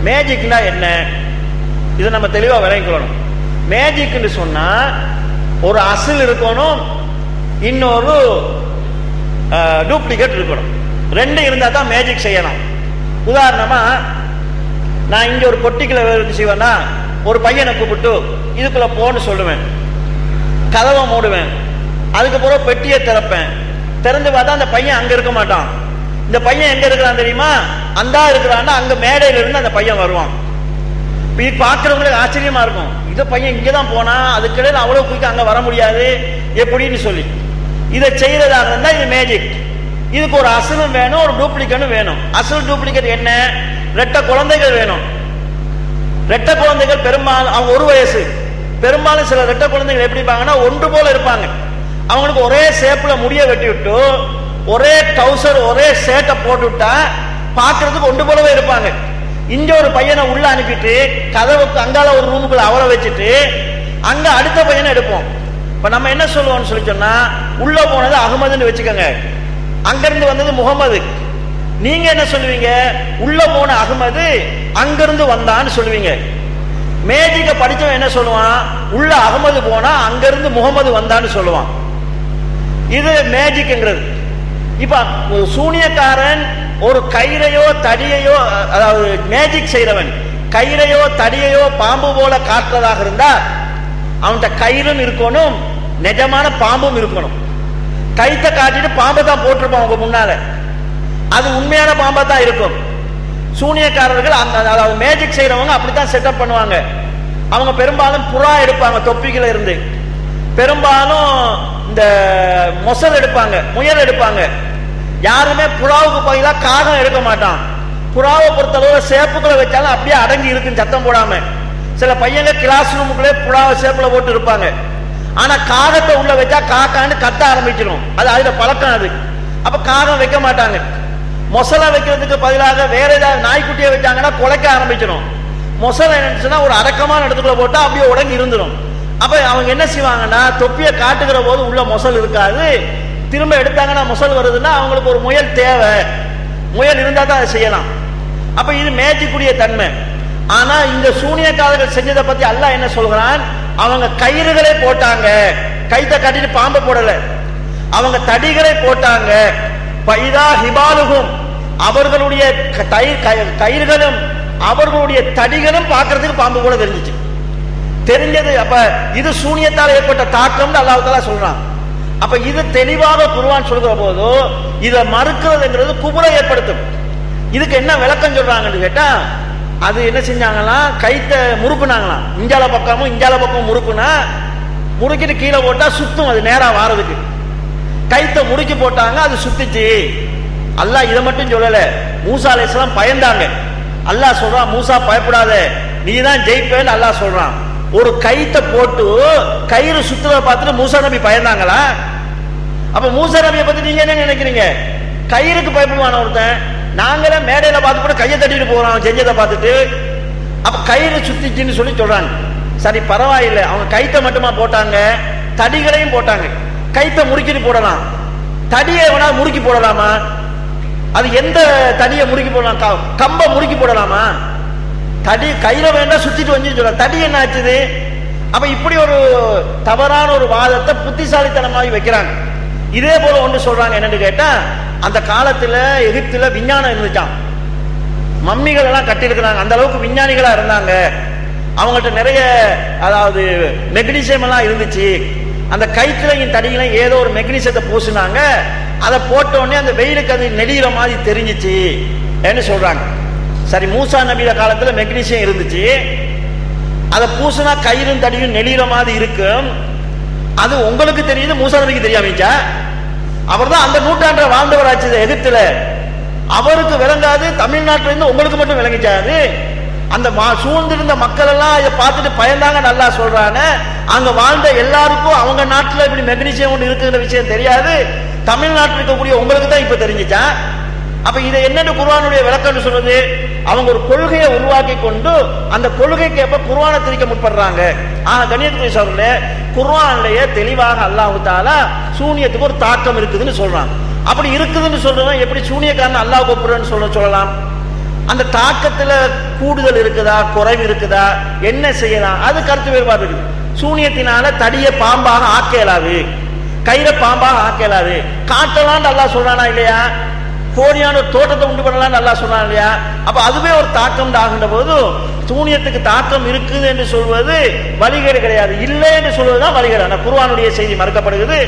மேஜிக்னா என்ன? இதை நம்ம தெளிவா விளங்கிக்கணும். மேஜிக்னு சொன்னா ஒரு அசல் இருக்கணும், இன்னொரு டூப்ளிகேட் இருக்கணும். ரெண்டு இருந்தா தான் மேஜிக் செய்யலாம். உதாரணமா நான் இங்க ஒரு பொட்டிக்குள்ள செய்வேன்னா ஒரு பையனை கூப்பிட்டு இதுக்குள்ள போன்னு சொல்லுவேன், கதவை மூடுவேன், அதுக்கப்புறம் பெட்டியை திறப்பேன். திறந்து பார்த்தா அந்த பையன் அங்க இருக்க மாட்டான். இந்த பையன் எங்க இருக்கிறான் தெரியுமா? அந்தா இருக்கிறான்னா அங்க மேடையில இருந்து அந்த பையன் வருவான். இது பார்க்கிறவங்களுக்கு ஆச்சரியமா இருக்கும். இந்த பையன் இங்கதான் போனா, அதுக்கிடையில அவ்வளவு குயிக்கா அங்க வர முடியாது எப்படின்னு சொல்லி இதை செய்யறதாக இருந்தா இது மேஜிக். இதுக்கு ஒரு அசலும் வேணும், ஒரு டூப்ளிகேட்டும் வேணும். அசல் டூப்ளிகேட் என்ன? ரெட்டை குழந்தைகள் வேணும். ரெட்டை குழந்தைகள் பெரும்பாலும் அவங்க ஒரு வயசு. பெரும்பாலும் சில ரெட்டை குழந்தைகள் எப்படி இருப்பாங்கன்னா ஒன்று போல இருப்பாங்க. அவங்களுக்கு ஒரே சேப்புல முடிய வெட்டி விட்டு ஒரே டவுசர் ஒரே சேட்டை போட்டு விட்டா பார்க்கறதுக்கு ஒன்று போலவே இருப்பாங்க. இங்க ஒரு பையனை உள்ள அனுப்பிட்டு கதவுக்கு அங்கால ஒரு ரூமுக்குள்ள அவரை வச்சுட்டு அங்க அடுத்த பையனை எடுப்போம். இப்ப நம்ம என்ன சொல்லுவோம்னு சொல்லி சொன்னா, உள்ள போனது அகமதுன்னு வச்சுக்கோங்க, அங்கிருந்து வந்தது முகமது. நீங்க என்ன சொல்லுவீங்க? உள்ள போன அகமது அங்கிருந்து வந்தான்னு சொல்லுவீங்க. மேஜிக்க படிச்சவன் என்ன சொல்லுவான்? உள்ள அகமது போனா அங்கிருந்து முகமது வந்தான்னு சொல்லுவான். இது மேஜிக்ங்கிறது. இப்ப ஒரு சூனியக்காரன் ஒரு கயிறையோ தடியையோ, அதாவது மேஜிக் செய்யறவன் கயிறையோ தடியையோ பாம்பு போல காட்டுறதாக இருந்தா அவன்கிட்ட கயிறும் இருக்கணும், நிஜமான பாம்பும் இருக்கணும். கைத்தை காட்டிட்டு பாம்பை தான் போட்டிருப்பான் உங்க முன்னால, அது உண்மையான பாம்பா தான் இருக்கும். சூனியக்காரர்கள் அதாவது மேஜிக் செய்யறவங்க அப்படித்தான் செட்டப் பண்ணுவாங்க. அவங்க பெரும்பாலும் புறா எடுப்பாங்க தொப்பிகளை இருந்து, பெரும்பாலும் இந்த மொசல் எடுப்பாங்க, முயல் எடுப்பாங்க. யாருமே புறாவுக்கு பதிலா காகம் எடுக்க மாட்டான். புறாவை பொறுத்தளவு சேப்புக்குள்ள வச்சாலும் அப்படியே அடங்கி இருக்கும் சத்தம் போடாம. சில பையங்க கிளாஸ் ரூமுக்குள்ளே புறாவை சேப்புல போட்டு இருப்பாங்க. ஆனா காகத்தை உள்ள வச்சா காக்கான்னு கத்த ஆரம்பிச்சிடும். அது அதுல பழக்கம். அது அப்ப காகம் வைக்க மாட்டாங்க. மொசலை வைக்கிறதுக்கு பதிலாக வேற ஏதாவது நாய்க்குட்டியை வச்சாங்கன்னா குலைக்க ஆரம்பிச்சிடும். மொசலை என்னச்சுன்னா ஒரு அடக்கமான இடத்துக்குள்ள போட்டா அப்படியே உடங்கி இருந்துடும். அப்ப அவங்க என்ன செய்வாங்கன்னா தொப்பியை காட்டுகிற போது உள்ள மொசல் இருக்காது, திரும்ப எடுத்தாங்கன்னா மொசல் வருதுன்னா அவங்களுக்கு ஒரு முயல் தேவை. முயல் இருந்தா தான் அதை செய்யலாம். அப்ப இது மேஜிக்குரிய தன்மை. ஆனா இந்த சூனியக்காரர்கள் செஞ்சதை பத்தி அல்லாஹ் என்ன சொல்கிறான்? அவங்க கயிறுகளை போட்டாங்க, கைத்தை காட்டிட்டு பாம்பை போடல. அவங்க தடிகளை போட்டாங்க. பைதா ஹிபாலுகும், அவர்களுடைய கயிறுகளும் அவர்களுடைய தடிகளும் பார்க்கறதுக்கு பாம்பு கூட தெரிஞ்சது. அப்ப இது சூனியத்தால் ஏற்பட்ட தாக்கம் அல்லாஹ் தஆலா சொல்றான். அப்ப இது தெளிவாக குர்ஆன் சொல்கிற போது இதை மறுக்கிறதுங்கிறது குபுரை ஏற்படுத்தும். இதுக்கு என்ன விளக்கம் சொல்றாங்கன்னு கேட்டா, அது என்ன செஞ்சாங்களாம்? கைத்தை முறுக்குனாங்களாம். இஞ்சால பக்கமும் இஞ்சால பக்கம் முறுக்குனா முறுக்கிட்டு கீழே போட்டா சுத்தும், அது நேரா வாரதுக்கு. கைத்தை முறுக்கி போட்டாங்க, அது சுத்திச்சு. அல்லாஹ் இதை மட்டும் சொல்லல, மூசா அலைஹிஸ்ஸலாம் பயந்தாங்க. அல்லாஹ் சொல்றான், மூசா பயப்படாத, நீ தான் ஜெயிப்பேன்னு அல்லாஹ் சொல்றான். ஒரு கைத்தை போட்டு கயிறு சுத்துறத பார்த்துட்டு மூசா நபி பயந்தாங்களா? அப்ப மூசா நபியை பத்தி நீங்க என்ன நினைக்கிறீங்க? கயிறுக்கு பயப்படுவான ஒருத்தன். நாங்களே மேடையில பார்த்து கூட கையை தட்டிட்டு போறோம் செஞ்சதை பார்த்துட்டு. அப்ப கயிறு சுத்திச்சுன்னு சொல்லி சொல்றாங்க. சரி பரவாயில்லை, அவங்க கைத்தை மட்டுமா போட்டாங்க, தடிகளையும் போட்டாங்க. கைத்தை முறுக்கிட்டு போடலாம், தடியை வேணா முறுக்கி போடலாமா? அது எந்த தடியை முறுக்கி போடலாம்? கம்ப முறுக்கி போடலாமா? தடி கையில வேண்டாம் சுத்திட்டு வந்து சொல்ல, தடி என்ன ஆச்சுது? அப்ப இப்படி ஒரு தவறான ஒரு வாதத்தை புத்திசாலித்தனமாக வைக்கிறாங்க. இதே போல ஒன்று சொல்றாங்க. என்னன்னு கேட்டா, அந்த காலத்துல எகிப்துல விஞ்ஞானம் இருந்துச்சான். மம்மிகள் எல்லாம் கட்டியிருக்கிறாங்க, அந்த அளவுக்கு விஞ்ஞானிகளா இருந்தாங்க. அவங்கள்ட்ட நிறைய அதாவது மெக்னீசியம் எல்லாம் இருந்துச்சு. அந்த கைத்திலையும் தடியிலையும் ஏதோ ஒரு மெக்னீசியத்தை பூசினாங்க. அதை போட்ட உடனே அந்த வெயிலுக்கு அது நெளிகிற மாதிரி தெரிஞ்சிச்சு என்று சொல்றாங்க. சரி, மூசா நபியோட காலத்துல மெக்னீசியம் இருந்துச்சு, அதை பூசினா கயிறும் தடியும் நெளிகிற மாதிரி இருக்கும். அது உங்களுக்கு தெரியுது, மூசா நபிக்கு தெரியாமச்சா? அவர் தான் அந்த நூற்றாண்டை வாழ்ந்தவராச்சு எகிப்துல. அவருக்கு விளங்காது, தமிழ்நாட்டில இருந்து உங்களுக்கு மட்டும் விளங்கிச்சாது. அந்த சூழ்ந்திருந்த மக்கள் எல்லாம் இதை பார்த்துட்டு பயந்தாங்க. நல்லா சொல்றாங்க, அங்க வாழ்ந்த எல்லாருக்கும் அவங்க நாட்டுல இப்படி மெக்னீசியம் ஒன்று இருக்குற விஷயம் தெரியாது. தமிழ்நாட்டில் இருக்கக்கூடிய உங்களுக்கு தான் இப்ப தெரிஞ்சுச்சா? அப்ப இதை என்னன்னு குர்ஆனுடைய விளக்கம் சொல்றது? அவங்க ஒரு கொள்கையை உருவாக்கி கொண்டு அந்த கொள்கைக்கு எப்ப குர்ஆனை திரிக்க முற்படுறாங்க. கண்ணியத்துக்குரிய சகோதரர்களே, குர்ஆன்லயே தெளிவாக அல்லாஹ் தஆலா சூனியத்துக்கு ஒரு தாக்கம் இருக்குதுன்னு சொல்றான். அப்படி இருக்குதுன்னு சொல்றவன் எப்படி சூனியக்காரன் அல்லாஹ் கூப்பிடுறன்னு சொல்லலாம்? அந்த தாக்கத்துல கூடுதல் இருக்குதா, குறைவு இருக்குதா, என்ன செய்யலாம், அது கருத்து வேறுபாடு இருக்குது. சூனியத்தினால தடிய பாம்பாக ஆக்கலாது, கயிறை பாம்பாக ஆக்கலாது, காட்டலான்னு அல்லாஹ் சொல்றானா இல்லையா? கோடியான தோட்டத்தை உண்டு பண்ணலாம் நல்லா சொன்னான் இல்லையா? அப்ப அதுவே ஒரு தாக்கம் ஆகின்ற போது சூனியத்துக்கு தாக்கம் இருக்குது என்று சொல்வது வழிகேடு கிடையாது, இல்லை என்று சொல்வதுதான் வழிகேடு. ஆனா குர்ஆனுடைய செய்தி மறுக்கப்படுகிறது.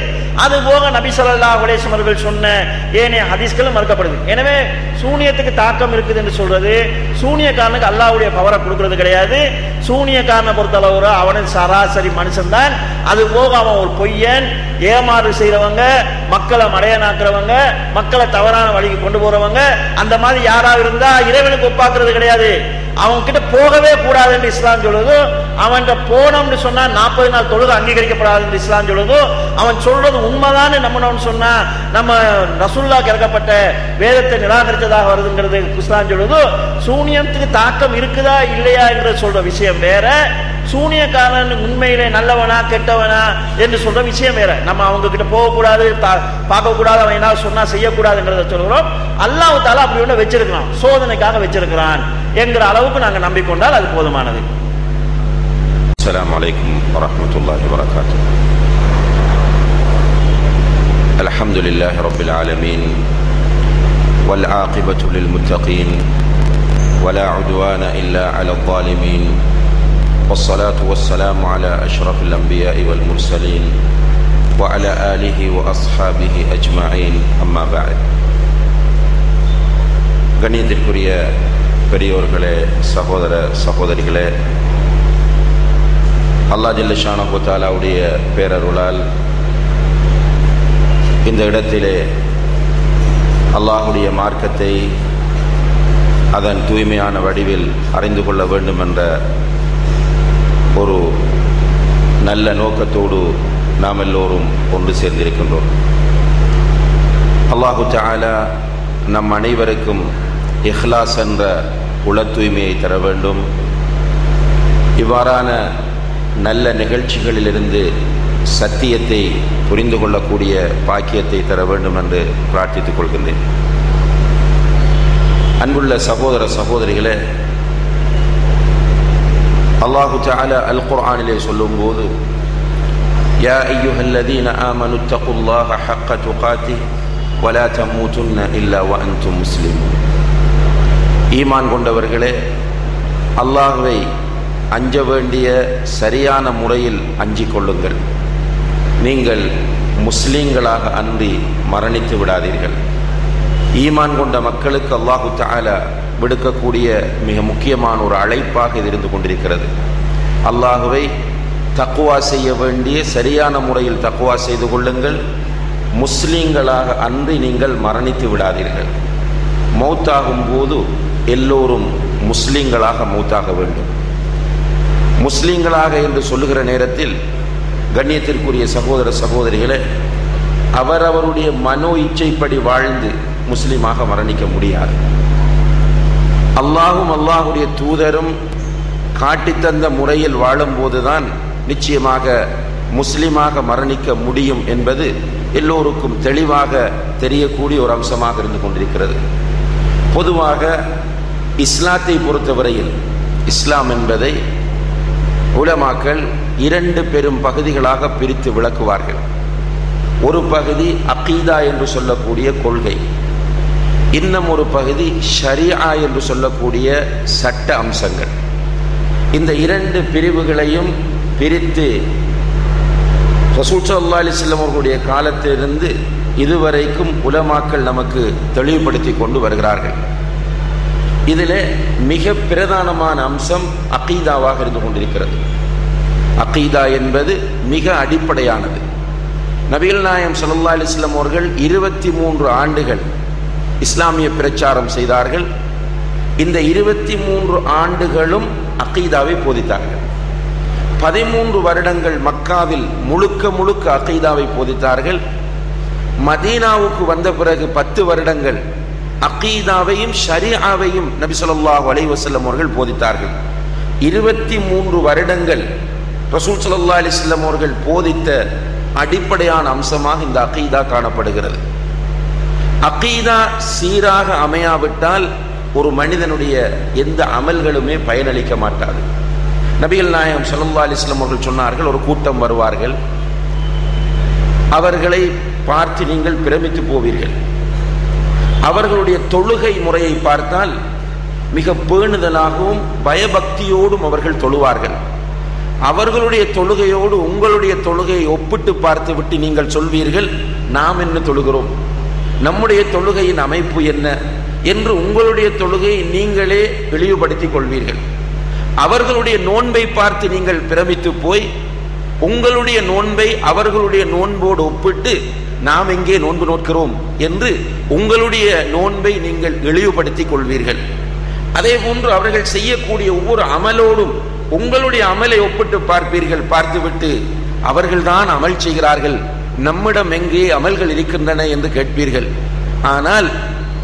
அது போக நபி ஸல்லல்லாஹு அலைஹி வஸல்லம் அவர்கள் சொன்ன ஏனைய ஹதீஸ்களும் மறுக்கப்படுது. எனவே சூனியத்துக்கு தாக்கம் இருக்குது என்று சொல்றது சூனியக்காரனுக்கு அல்லாஹ்வுடைய பவரை கொடுக்கிறது கிடையாது. சூனியக்காரனை பொறுத்தளவு அவன் சராசரி மனுஷன் தான். அது போக அவன் ஒரு பொய்யன், ஏமாறு செய்யறவங்க, மக்களை மடையனாக்குறவங்க, மக்களை தவறான வழிக்கு கொண்டு போறவங்க, அந்த மாதிரி யாராவது இருந்தா இறைவனுக்கு ஒப்பாக்குறது கிடையாது. அவங்க கிட்ட போகவே கூடாது என்று இஸ்லாம் சொல்லுது. அவன் போனோம்னு சொன்னா 40 நாள் தொழுகை அங்கீகரிக்கப்படாது என்று இஸ்லாம் சொல்லுது. அவன் சொல்றது உண்மைதான் நம்பணும்னு சொன்னா நம்ம ரசூலுல்லாஹ் இறக்கப்பட்ட வேதத்தை நிராகரித்ததாக வருதுங்கிறது இஸ்லாம் சொல்லுது. சூனியத்துக்கு தாக்கம் இருக்குதா இல்லையா என்று சொல்ற விஷயம் வேற, சூனியக்காரன் உண்மையிலே நல்லவனா கெட்டவனா என்று சொல்ற விஷயம் வேற. நம்ம அவங்க கிட்ட போகக்கூடாது, பார்க்க கூடாது, அவன் என்ன சொன்னா செய்யக்கூடாதுங்கிறத சொல்கிறோம். அல்லாஹ் தஆலா அப்படி ஒன்று வச்சிருக்கிறான், சோதனைக்காக வச்சிருக்கிறான் என்கிற அளவுக்கு நாங்க நம்பிக்கொண்டால் அது போதுமானது. அஸ்ஸலாமு அலைக்கும் வரஹ்மத்துல்லாஹி வபரகாத்துஹு. அல்ஹம்துலில்லாஹி ரப்பில் ஆலமீன் வல் ஆகிபத்து லில் முத்தகீன் வலா உத்வான இல்லா அலல் ஸாலிமீன் والصلاة والسلام على أشرف الأنبياء والمرسلين وعلى آله وأصحابه أجمعين أما بعد. கண்ணியத்திற்குரிய பெரியோர்களே, சகோதர சகோதரிகளே, அல்லாஹ் ஜல்ல ஷானஹு தஆலாவுடைய பேரருளால் இந்த இடத்திலே அல்லாஹுடைய மார்க்கத்தை அதன் தூய்மையான வடிவில் அறிந்து கொள்ள வேண்டும் என்ற ஒரு நல்ல நோக்கத்தோடு நாம் எல்லோரும் ஒன்று சேர்ந்திருக்கின்றோம். அல்லாஹு தஆலா நம் அனைவருக்கும் இஹ்லாஸ் என்ற உள தூய்மையை தர வேண்டும். இவ்வாறான நல்ல நிகழ்ச்சிகளிலிருந்து சத்தியத்தை புரிந்து கொள்ளக்கூடிய பாக்கியத்தை தர வேண்டும் என்று பிரார்த்தித்துக் கொள்கின்றேன். அன்புள்ள சகோதர சகோதரிகளே, அல்லாஹு தஆலா அல் குர்ஆனிலே சொல்லும்போது, யா அய்யுஹல்லதீன ஆமனு தகுல்லாஹ ஹக்க துகாத்திஹி வலா தமூதுன்ன இல்லா வஅன்தும் முஸ்லிமூன். ஈமான் கொண்டவர்களே, அல்லாஹ்வை அஞ்ச வேண்டிய சரியான முறையில் அஞ்சிக் கொள்ளுங்கள். நீங்கள் முஸ்லீம்களாக அன்றி மரணித்து விடாதீர்கள். ஈமான் கொண்ட மக்களுக்கு அல்லாஹு தஆலா விடுக்கக்கூடிய மிக முக்கியமான ஒரு அழைப்பாக இது இருந்து கொண்டிருக்கிறது. அல்லாஹுவை தக்வா செய்ய வேண்டிய சரியான முறையில் தக்வா செய்து கொள்ளுங்கள். முஸ்லீம்களாக அன்றி நீங்கள் மரணித்து விடாதீர்கள். மௌத்தாகும் போது எல்லோரும் முஸ்லீம்களாக மௌத்தாக வேண்டும். முஸ்லீம்களாக என்று சொல்லுகிற நேரத்தில் கண்ணியத்திற்குரிய சகோதர சகோதரிகளே, அவரவருடைய மனோ இச்சைப்படி வாழ்ந்து முஸ்லீமாக மரணிக்க முடியாது. அல்லாஹும் அல்லாஹுடைய தூதரும் காட்டித்தந்த முறையில் வாழும்போதுதான் நிச்சயமாக முஸ்லிமாக மரணிக்க முடியும் என்பது எல்லோருக்கும் தெளிவாக தெரியக்கூடிய ஒரு அம்சமாக இருந்து கொண்டிருக்கிறது. பொதுவாக இஸ்லாத்தை பொறுத்தவரையில் இஸ்லாம் என்பதை உலமாக்கள் 2 பெரும் பகுதிகளாக பிரித்து விளக்குவார்கள். ஒரு பகுதி அகீதா என்று சொல்லக்கூடிய கொள்கை, இன்னும் ஒரு பகுதி ஷரியா என்று சொல்லக்கூடிய சட்ட அம்சங்கள். இந்த 2 பிரிவுகளையும் பிரித்து ரசூல் ஸல்லல்லாஹு அலைஹி வஸல்லம் அவர்களுடைய காலத்திலிருந்து இதுவரைக்கும் உலமாக்கள் நமக்கு தெளிவுபடுத்தி கொண்டு வருகிறார்கள். இதில் மிக பிரதானமான அம்சம் அகீதாவாக இருந்து கொண்டிருக்கிறது. அகீதா என்பது மிக அடிப்படையானது. நபிகள் நாயகம் ஸல்லல்லாஹு அலைஹி வஸல்லம் அவர்கள் 23 ஆண்டுகள் இஸ்லாமிய பிரச்சாரம் செய்தார்கள். இந்த 23 ஆண்டுகளும் அகீதாவை போதித்தார்கள். 13 வருடங்கள் மக்காவில் முழுக்க அகீதாவை போதித்தார்கள். மதீனாவுக்கு வந்த பிறகு 10 வருடங்கள் அகீதாவையும் ஷரீஆவையும் நபி ஸல்லல்லாஹு அலைஹி வஸல்லம் அவர்கள் போதித்தார்கள். 23 வருடங்கள் ரசூல் ஸல்லல்லாஹு அலைஹி வஸல்லம் அவர்கள் போதித்த அடிப்படையான அம்சமாக இந்த அகீதா காணப்படுகிறது. அகீதா சீராக அமையாவிட்டால் ஒரு மனிதனுடைய எந்த அமல்களுமே பயனளிக்க மாட்டாது. நபிகள் நாயகம் ஸல்லல்லாஹு அலைஹி வஸல்லம் அவர்கள் சொன்னார்கள், ஒரு கூட்டம் வருவார்கள், அவர்களை பார்த்து நீங்கள் பிரமித்து போவீர்கள். அவர்களுடைய தொழுகை முறையை பார்த்தால் மிக பேணுதலாகவும் பயபக்தியோடும் அவர்கள் தொழுவார்கள். அவர்களுடைய தொழுகையோடு உங்களுடைய தொழுகையை ஒப்பிட்டு பார்த்து விட்டு நீங்கள் சொல்வீர்கள், நாம் என்ன தொழுகிறோம், நம்முடைய தொழுகையின் அமைப்பு என்ன என்று உங்களுடைய தொழுகையை நீங்களே இழிவுபடுத்திக் கொள்வீர்கள். அவர்களுடைய நோன்பை பார்த்து நீங்கள் பிரமித்து போய் உங்களுடைய நோன்பை அவர்களுடைய நோன்போடு ஒப்பிட்டு நாம் எங்கே நோன்பு நோக்கிறோம் என்று உங்களுடைய நோன்பை நீங்கள் இழிவுபடுத்திக் கொள்வீர்கள். அதே போன்று அவர்கள் செய்யக்கூடிய ஒவ்வொரு அமலோடும் உங்களுடைய அமலை ஒப்பிட்டு பார்ப்பீர்கள். பார்த்துவிட்டு அவர்கள்தான் அமல் செய்கிறார்கள், நம்மிடம் எங்கே அமல்கள் இருக்கின்றன என்று கேட்பீர்கள். ஆனால்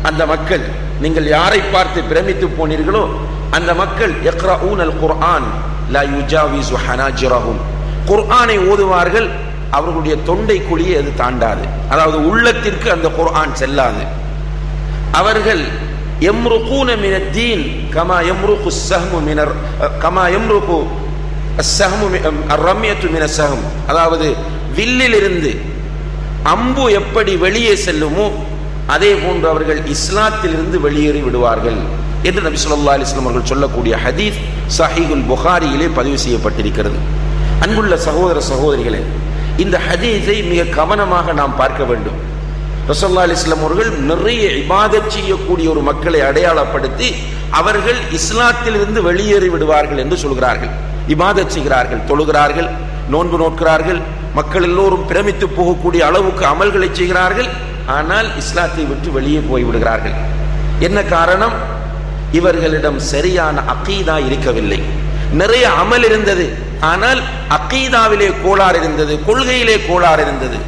அந்த மக்கள், நீங்கள் யாரை பார்த்து பிரமித்து போனீர்களோ அந்த மக்கள் யக்ரஊனல் குர்ஆன் லா யுஜாவிஸு ஹனாஜிரஹும், குர்ஆனை ஓதுவார்கள், அவர்களுடைய தொண்டை குழியை அது தாண்டாது, அதாவது உள்ளத்திற்கு அந்த குர்ஆன் செல்லாது. அவர்கள் யம்ருகூன மினத் தீன் கமா யம்ருகு ஸஹ்மு மினர் கமா யம்ருகு அஸ்ஸஹ்மு அர்ரமியத்து மினஸ் ஸஹ்ம், அதாவது வில்லிலிருந்து அம்பு எப்படி வெளியே செல்லுமோ அதே போன்று அவர்கள் இஸ்லாத்திலிருந்து வெளியேறி விடுவார்கள் என்று நபி ஸல்லல்லாஹு அலைஹி வஸல்லம் அவர்கள் சொல்லக்கூடிய ஹதீஸ் ஸஹீஹுல் புகாரியிலே பதிவு செய்யப்பட்டிருக்கிறது. அன்புள்ள சகோதர சகோதரிகளே, இந்த ஹதீஸை மிக கவனமாக நாம் பார்க்க வேண்டும். ரசூலுல்லாஹி அலைஹி வஸல்லம் அவர்கள் நிறைய இபாதத் செய்யக்கூடிய ஒரு மக்களை அடையாளப்படுத்தி அவர்கள் இஸ்லாத்திலிருந்து வெளியேறி விடுவார்கள் என்று சொல்கிறார்கள். இபாதத் செய்கிறார்கள், தொழுகிறார்கள், நோன்பு நோக்கிறார்கள், மக்கள் எல்லோரும் பிரமித்து போகக்கூடிய அளவுக்கு அமல்களை செய்கிறார்கள், ஆனால் இஸ்லாத்தை விட்டு வெளியே போய்விடுகிறார்கள். என்ன காரணம்? இவர்களிடம் சரியான அகீதா இருக்கவில்லை. நிறைய அமல் இருந்தது, ஆனால் அகீதாவிலே கோளாறு இருந்தது, கொள்கையிலே கோளாறு இருந்தது.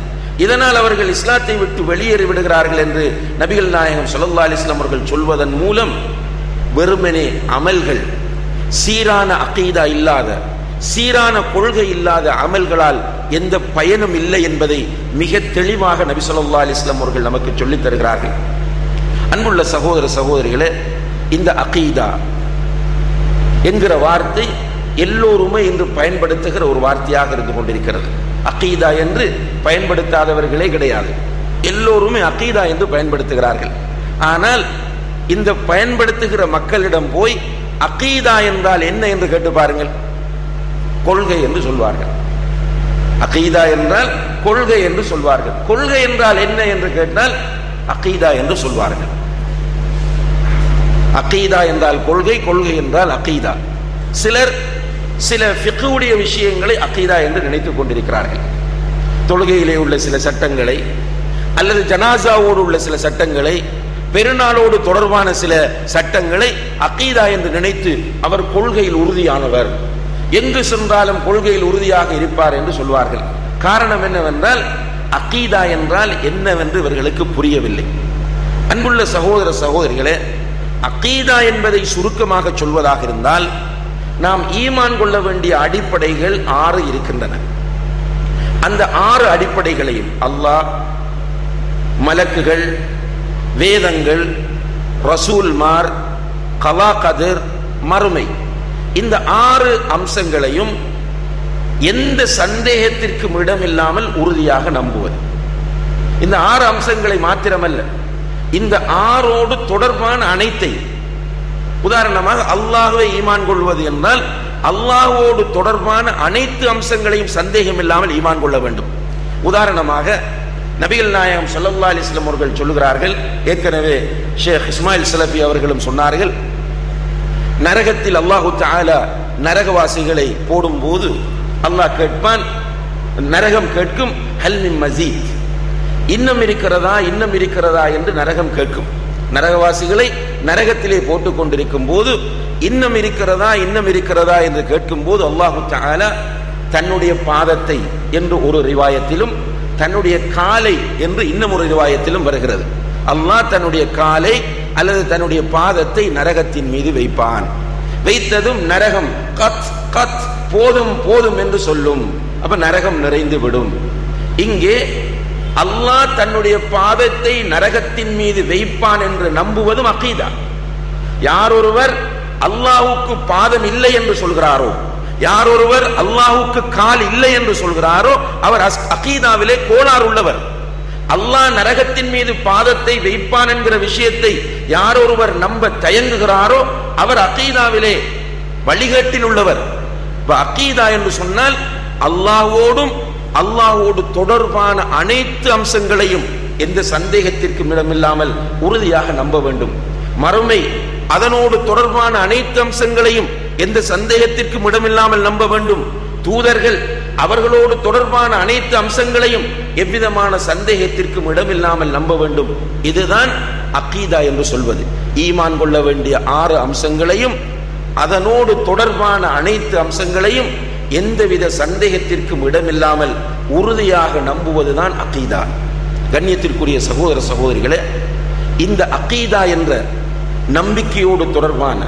இதனால் அவர்கள் இஸ்லாத்தை விட்டு வெளியேறி விடுகிறார்கள் என்று நபிகள் நாயகம் ஸல்லல்லாஹு அலைஹி வஸல்லம் அவர்கள் சொல்வதன் மூலம் வெறுமனே அமல்கள், சீரான அகீதா இல்லாத, சீரான கொள்கை இல்லாத அமல்களால் எந்த பயனும் இல்லை என்பதை மிக தெளிவாக நபி ஸல்லல்லாஹு அலைஹி வஸல்லம் அவர்கள் நமக்கு சொல்லித் தருகிறார்கள். அன்புள்ள சகோதர சகோதரிகளே, இந்த அகீதா என்கிற வார்த்தை எல்லோருமே இன்று பயன்படுத்துகிற ஒரு வார்த்தையாக இருந்து கொண்டிருக்கிறது. அகீதா என்று பயன்படுத்தாதவர்களே கிடையாது, எல்லோருமே அகீதா என்று பயன்படுத்துகிறார்கள். ஆனால் இந்த பயன்படுத்துகிற மக்களிடம் போய் அகீதா என்றால் என்ன என்று கேட்டு பாருங்கள், கொள்கை என்று சொல்வார்கள். அகீதா என்றால் கொள்கை என்று சொல்வார்கள். கொள்கை என்றால் என்ன என்று கேட்டால் அகீதா என்று சொல்வார்கள். அகீதா என்றால் கொள்கை, கொள்கை என்றால் அகீதா. சிலர் சில ஃபிக்ஹுடைய விஷயங்களை அகீதா என்று நினைத்துக் கொண்டிருக்கிறார்கள். தொழுகையிலே உள்ள சில சட்டங்களை அல்லது ஜனாசாவோடு உள்ள சில சட்டங்களை, பெருநாளோடு தொடர்பான சில சட்டங்களை அகீதா என்று நினைத்து அவர் கொள்கையில் உறுதியானவர், எங்கு சென்றாலும் கொள்கையில் உறுதியாக இருப்பார் என்று சொல்வார்கள். காரணம் என்னவென்றால் அகீதா என்றால் என்னவென்று இவர்களுக்கு புரியவில்லை. அன்புள்ள சகோதர சகோதரிகளே, அகீதா என்பதை சுருக்கமாக சொல்வதாக இருந்தால் நாம் ஈமான் கொள்ள வேண்டிய அடிப்படைகள் 6 இருக்கின்றன. அந்த 6 அடிப்படைகளையும் அல்லாஹ், மலக்குகள், வேதங்கள், ரசூல்மார், கலா கதிர், மறுமை, இந்த 6 அம்சங்களையும் எந்த சந்தேகத்திற்கும் இடமில்லாமல் உறுதியாக நம்புவது. இந்த 6 அம்சங்களை மாத்திரமல்ல, இந்த 6ஓடு தொடர்பான அனைத்தை, உதாரணமாக அல்லாஹ்வை ஈமான் கொள்வது என்றால் அல்லாஹ்வோடு தொடர்பான அனைத்து அம்சங்களையும் சந்தேகம் இல்லாமல் ஈமான் கொள்ள வேண்டும். உதாரணமாக நபிகள் நாயகம் ஸல்லல்லாஹு அலைஹி வஸல்லம் அவர்கள் சொல்லுகிறார்கள், ஏற்கனவே ஷேக் இஸ்மாயில் ஸலஃபி அவர்களும் சொன்னார்கள், நரகத்தில் அல்லாஹு தஆலா நரகவாசிகளை போடும்போது அல்லாஹ் கேட்பான், நரகம் கேட்கும், ஹல் மின் மஸீத், இன்னும் இருக்கிறதா இன்னும் இருக்கிறதா என்று நரகம் கேட்கும். நரகவாசிகளை நரகத்திலே போட்டுக் கொண்டிருக்கும் போது இன்னும் இருக்கிறதா இன்னும் இருக்கிறதா என்று கேட்கும் போது அல்லாஹு தஆலா தன்னுடைய பாதத்தை என்று ஒரு ரிவாயத்திலும் தன்னுடைய காலை என்று இன்னும் ஒரு ரிவாயத்திலும் வருகிறது. அல்லாஹ் தன்னுடைய காலை அல்லது தன்னுடைய பாதத்தை நரகத்தின் மீது வைப்பான். வைத்ததும் நரகம் கத் கத் போதும் போதும் என்று சொல்லும். அப்ப நரகம் நிறைந்து விடும். இங்கே அல்லாஹ் தன்னுடைய பாதத்தை நரகத்தின் மீது வைப்பான் என்று நம்புவதும் அகீதா. யார் ஒருவர் அல்லாஹ்வுக்கு பாதம் இல்லை என்று சொல்கிறாரோ, யார் ஒருவர் அல்லாஹ்வுக்கு கால் இல்லை என்று சொல்கிறாரோ அவர் அகீதாவிலே கோளாறு உள்ளவர். அல்லாஹ் நரகத்தின் மீது பாதத்தை வைப்பான் என்கிற விஷயத்தை யார் ஒருவர் நம்ப தயங்குகிறாரோ அவர் அகீதாவிலே வழிகேட்டில் உள்ளவர். அகீதா என்று சொன்னால் அல்லாஹ்வோடும் அல்லாஹ்வோடு தொடர்பான அனைத்து அம்சங்களையும் எந்த சந்தேகத்திற்கும் இடமில்லாமல் உறுதியாக நம்ப வேண்டும். மறுமை அதனோடு தொடர்பான அனைத்து அம்சங்களையும் எந்த சந்தேகத்திற்கும் இடமில்லாமல் நம்ப வேண்டும். தூதர்கள் அவர்களோடு தொடர்பான அனைத்து அம்சங்களையும் எவ்விதமான சந்தேகத்திற்கும் இடமில்லாமல் நம்ப வேண்டும். இதுதான் அகீதா என்று சொல்வது. ஈமான் கொள்ள வேண்டிய 6 அம்சங்களையும் அதனோடு தொடர்பான அனைத்து அம்சங்களையும் எந்தவித சந்தேகத்திற்கும் இடமில்லாமல் உறுதியாக நம்புவதுதான் அகீதா. கண்ணியத்திற்குரிய சகோதர சகோதரிகளே, இந்த அகீதா என்ற நம்பிக்கையோடு தொடர்பான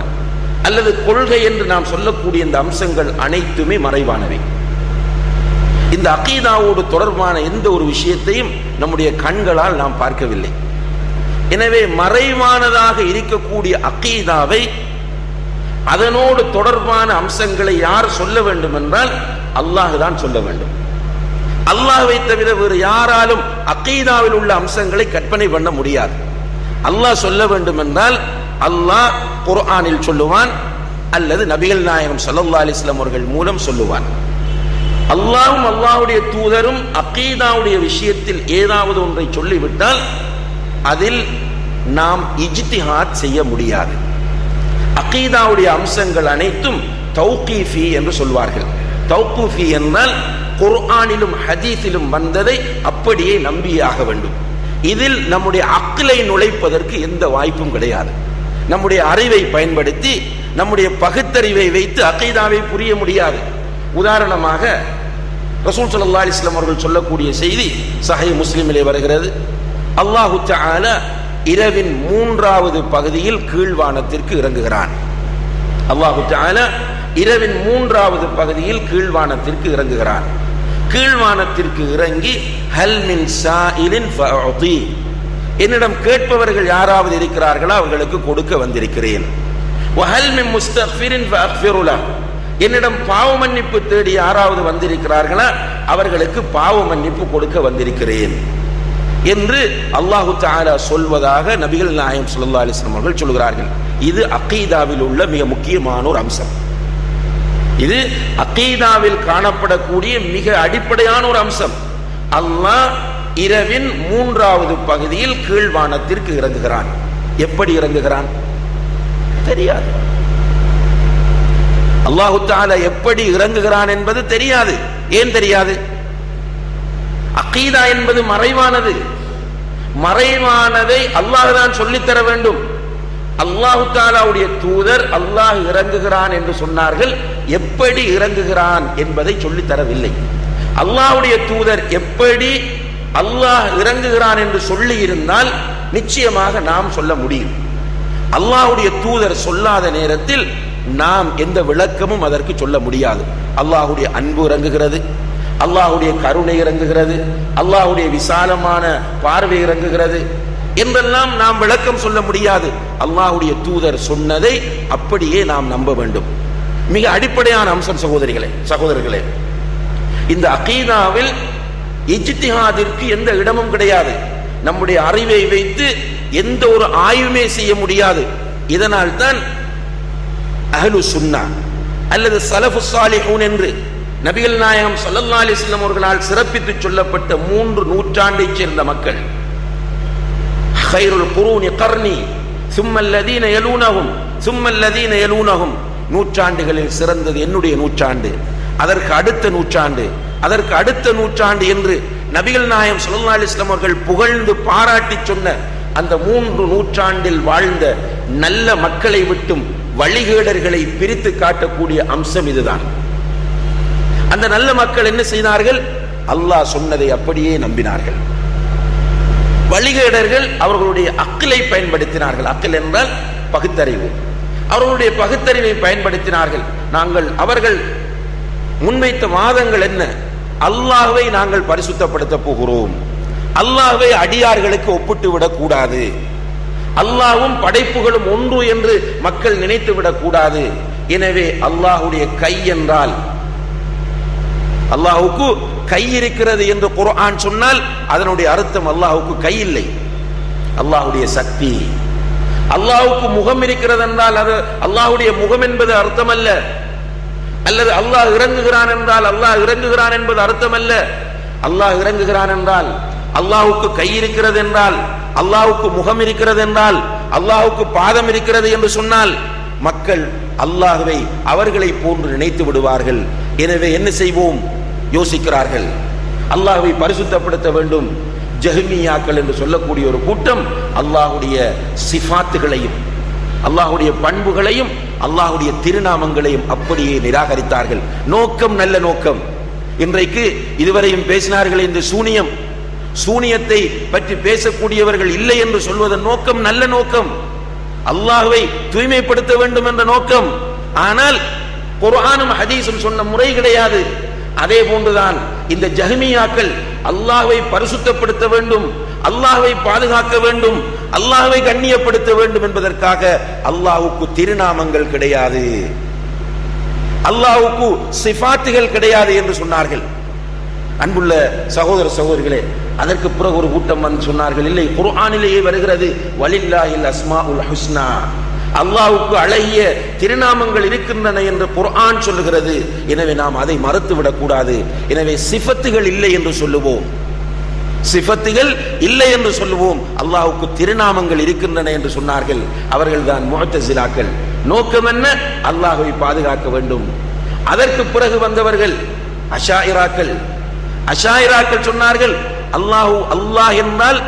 அல்லது கொள்கை என்று நாம் சொல்லக்கூடிய இந்த அம்சங்கள் அனைத்துமே மறைவானவை. இந்த அகீதாவோடு தொடர்பான எந்த ஒரு விஷயத்தையும் நம்முடைய கண்களால் நாம் பார்க்கவில்லை. எனவே மறைவானதாக இருக்கக்கூடிய அகீதாவை அதனோடு தொடர்பான அம்சங்களை யார் சொல்ல வேண்டும் என்றால் அல்லாஹ் தான் சொல்ல வேண்டும். அல்லாஹ்வை தவிர வேறு யாராலும் அகீதாவில் உள்ள அம்சங்களை கற்பனை பண்ண முடியாது. அல்லாஹ் சொல்ல வேண்டும் என்றால் அல்லாஹ் குர்ஆனில் சொல்லுவான் அல்லது நபிகள் நாயகம் ஸல்லல்லாஹு அலைஹி வஸல்லம் அவர்கள் மூலம் சொல்லுவான். அல்லாஹ்வும் அல்லாஹ்வுடைய தூதரும் அகீதாவுடைய விஷயத்தில் ஏதாவது ஒன்றை சொல்லிவிட்டால் அதில் நாம் இஜ்திஹாத் செய்ய முடியாது. அகீதாவுடைய அம்சங்கள் அனைத்தும் தௌகீஃபி என்று சொல்வார்கள். தௌகீஃபி என்றால் குர்ஆனிலும் ஹதீஸிலும் வந்ததை அப்படியே நம்பியாக வேண்டும். இதில் நம்முடைய அக்லை நுழைப்பதற்கு எந்த வாய்ப்பும் கிடையாது. நம்முடைய அறிவை பயன்படுத்தி நம்முடைய பகுத்தறிவை வைத்து அகீதாவை புரிய முடியாது. உதாரணமாக ரசூல் ஸல்லல்லாஹு அலைஹி வஸல்லம் அவர்கள் சொல்லக்கூடிய செய்தி சஹீஹ் முஸ்லிமிலே வருகிறது. அல்லாஹு தஆலா இரவின் 3வது பகுதியில் கீழ்வானத்திற்கு இறங்குகிறான். அல்லாஹு தஆலா இரவின் 3வது பகுதியில் கீழ்வானத்திற்கு இறங்குகிறான். கீழ்வானத்திற்கு இறங்கி ஹல் மின் சாயிலின் ஃபஅதி, என்னிடம் கேட்பவர்கள் யாராவது இருக்கிறார்களா அவர்களுக்கு கொடுக்க வந்திருக்கிறேன். வஹல் மின் முஸ்தக்ஃபிரின் ஃபஅக்ஃபிரு லஹ், என்னிடம் பாவ மன்னிப்பு தேடி யாராவது வந்திருக்கிறார்களா அவர்களுக்கு பாவ மன்னிப்பு கொடுக்க வந்திருக்கிறேன் என்று அல்லாஹு தஆலா சொல்வதாக நபிகள் நாயகம் ஸல்லல்லாஹு அலைஹி வஸல்லம் அவர்கள் சொல்கிறார்கள். இது அகீதாவில் உள்ள மிக முக்கியமான ஒரு அம்சம். இது அகீதாவில் காணப்படக்கூடிய மிக அடிப்படையான ஒரு அம்சம். அல்லாஹ் இரவின் 3வது பகுதியில் கீழ்வானத்திற்கு இறங்குகிறான். எப்படி இறங்குகிறான் தெரியாது. அல்லாஹு தஆலா எப்படி இறங்குகிறான் என்பது தெரியாது. ஏன் தெரியாது? அகீதா என்பது மறைவானது. மறைவானதை அல்லாஹ் தான் சொல்லித்தர வேண்டும். அல்லாஹு தஆலாவுடைய தூதர் அல்லாஹ் இறங்குகிறான் என்று சொன்னார்கள். எப்படி இறங்குகிறான் என்பதை சொல்லித் தரவில்லை. அல்லாஹ்வுடைய தூதர் எப்படி அல்லாஹ் இறங்குகிறான் என்று சொல்லி இருந்தால் நிச்சயமாக நாம் சொல்ல முடியும். அல்லாஹ்வுடைய தூதர் சொல்லாத நேரத்தில் நாம் எந்த விளக்கமும் அதற்கு சொல்ல முடியாது. அல்லாஹ்வுடைய அன்பு இறங்குகிறது, அல்லாஹ்வுடைய கருணை இறங்குகிறது, அல்லாஹ்வுடைய விசாலமான பார்வை இறங்குகிறது என்றெல்லாம் நாம் விளக்கம் சொல்ல முடியாது. அல்லாஹ்வுடைய தூதர் சொன்னதை அப்படியே நாம் நம்ப வேண்டும். மிக அடிப்படையான அம்சம் சகோதரர்களே. இந்த அகீதாவில் இஜ்திஹாதிற்கு எந்த இடமும் கிடையாது. நம்முடைய அறிவை வைத்து எந்த ஒரு ஆய்வுமே செய்ய முடியாது. இதனால் தான் அஹ்லு சுன்னா அல்லது ஸலஃபு ஸாலிஹூன் என்று நபிகள் நாயகம் ஸல்லல்லாஹு அலைஹி வஸல்லம் அவர்களால் சிறப்பித்து சொல்லப்பட்ட 3 நூற்றாண்டைச் சேர்ந்த மக்கள், خير القرون قرني ثم الذين يلونهم சும்மல்லதீன யலூனஹும், நூற்றாண்டுகளில் சிறந்தது என்னுடைய நூற்றாண்டு, அதற்கு அடுத்த நூற்றாண்டு, அதற்கு அடுத்த நூற்றாண்டு என்று நபிகள் நாயகம் ஸல்லல்லாஹு அலைஹி வஸல்லம் அவர்கள் புகழ்ந்து பாராட்டி சொன்ன அந்த 3 நூற்றாண்டில் வாழ்ந்த நல்ல மக்களை விட்டும் வழிகேடர்களை பிரித்து காட்டக்கூடிய அம்சம் இதுதான். அந்த நல்ல மக்கள் என்ன செய்தார்கள்? அல்லாஹ் சொன்னதை அப்படியே நம்பினார்கள். வழிகேடர்கள் அவர்களுடைய அக்லை பயன்படுத்தினார்கள். அக்ல் என்றால் பகுத்தறிவு. அவர்களுடைய பகுத்தறிவை பயன்படுத்தினார்கள். அவர்கள் முன்வைத்த வாதங்கள் என்ன? அல்லாஹ்வை நாங்கள் பரிசுத்தப்படுத்த போகிறோம், அல்லாஹ்வை அடியார்களுக்கு ஒப்பிட்டு விடக் கூடாது, அல்லாஹ்வும் படைப்புகளும் ஒன்று என்று மக்கள் நினைத்து விடக் கூடாது. எனவே அல்லாஹ்வுடைய கை என்றால், அல்லாஹ்வுக்கு கை இருக்கிறது என்று குர்ஆன் சொன்னால் அதனுடைய அர்த்தம் அல்லாஹ்வுக்கு கை இல்லை, அல்லாஹ்வுடைய சக்தி. அல்லாஹ்வுக்கு முகம் இருக்கிறது என்றால் அது அல்லாஹ்வுடைய முகம் என்பது அர்த்தம் அல்ல. அல்லது அல்லாஹ் இறங்குகிறான் என்றால் அல்லாஹ் இறங்குகிறான் என்பது அர்த்தம் அல்ல. அல்லாஹ் இறங்குகிறான் என்றால், அல்லாஹ்வுக்கு கை இருக்கிறது என்றால், அல்லாஹ்வுக்கு முகம் இருக்கிறது என்றால், அல்லாஹ்வுக்கு பாதம் இருக்கிறது என்று சொன்னால் மக்கள் அல்லாஹ்வை அவர்களை போன்று நினைத்து விடுவார்கள். எனவே என்ன செய்வோம்? யோசிக்கிறார்கள், அல்லாஹ்வை பரிசுத்தப்படுத்த வேண்டும். ஜஹ்மியாக்கள் என்று சொல்லக்கூடிய ஒரு கூட்டம் அல்லாஹ்வுடைய சிஃபாத்துகளையும் அல்லாஹ்வுடைய பண்புகளையும் அல்லாஹ்வுடைய திருநாமங்களையும் அப்படியே நிராகரித்தார்கள். நோக்கம் நல்ல நோக்கம். இன்றைக்கு இதுவரையும் பேசினார்கள் இந்த சூனியத்தை பற்றி பேசக்கூடியவர்கள் இல்லை என்று சொல்வதன் நோக்கம் நல்ல நோக்கம், அல்லாஹ்வை தூய்மைப்படுத்த வேண்டும் என்ற நோக்கம். ஆனால் குர்ஆனும் ஹதீஸும் சொன்ன முறை கிடையாது. அதே போன்றுதான் இந்த ஜஹ்மியாக்கள் அல்லாஹ்வை பரிசுத்தப்படுத்த வேண்டும், அல்லாஹ்வை பாதுகாக்க வேண்டும், அல்லாஹ்வை கண்ணியப்படுத்த வேண்டும் என்பதற்காக அல்லாஹ்வுக்கு திருநாமங்கள் கிடையாது, அல்லாஹ்வுக்கு சிஃபாத்துகள் கிடையாது என்று சொன்னார்கள். அன்புள்ள சகோதர சகோதரிகளே, அதற்கு பிறகு ஒரு கூட்டம் வந்து சொன்னார்கள், இல்லை, குர்ஆனிலேயே வருகிறது வலில்லாஹில் அஸ்மாஉல் ஹுஸ்னா, அல்லாஹ்வுக்கு அழகிய திருநாமங்கள் இருக்கின்றன என்று குர்ஆன் சொல்லுகிறது. எனவே நாம் அதை மறுத்து விடக்கூடாது. எனவே சிஃபத்துகள் இல்லை என்று சொல்லுவோம், சிஃபத்துகள் இல்லை என்று சொல்லுவோம், அல்லாஹ்வுக்கு திருநாமங்கள் இருக்கின்றன என்று சொன்னார்கள். அவர்கள் தான் முஅ்தஸிலாக்கள். நோக்கம் என்ன? அல்லாஹ்வை பாதுகாக்க வேண்டும். அதற்கு பிறகு வந்தவர்கள் அஷாயிராக்கள். அஷாயிராக்கள் சொன்னார்கள், அல்லாஹ் என்றால்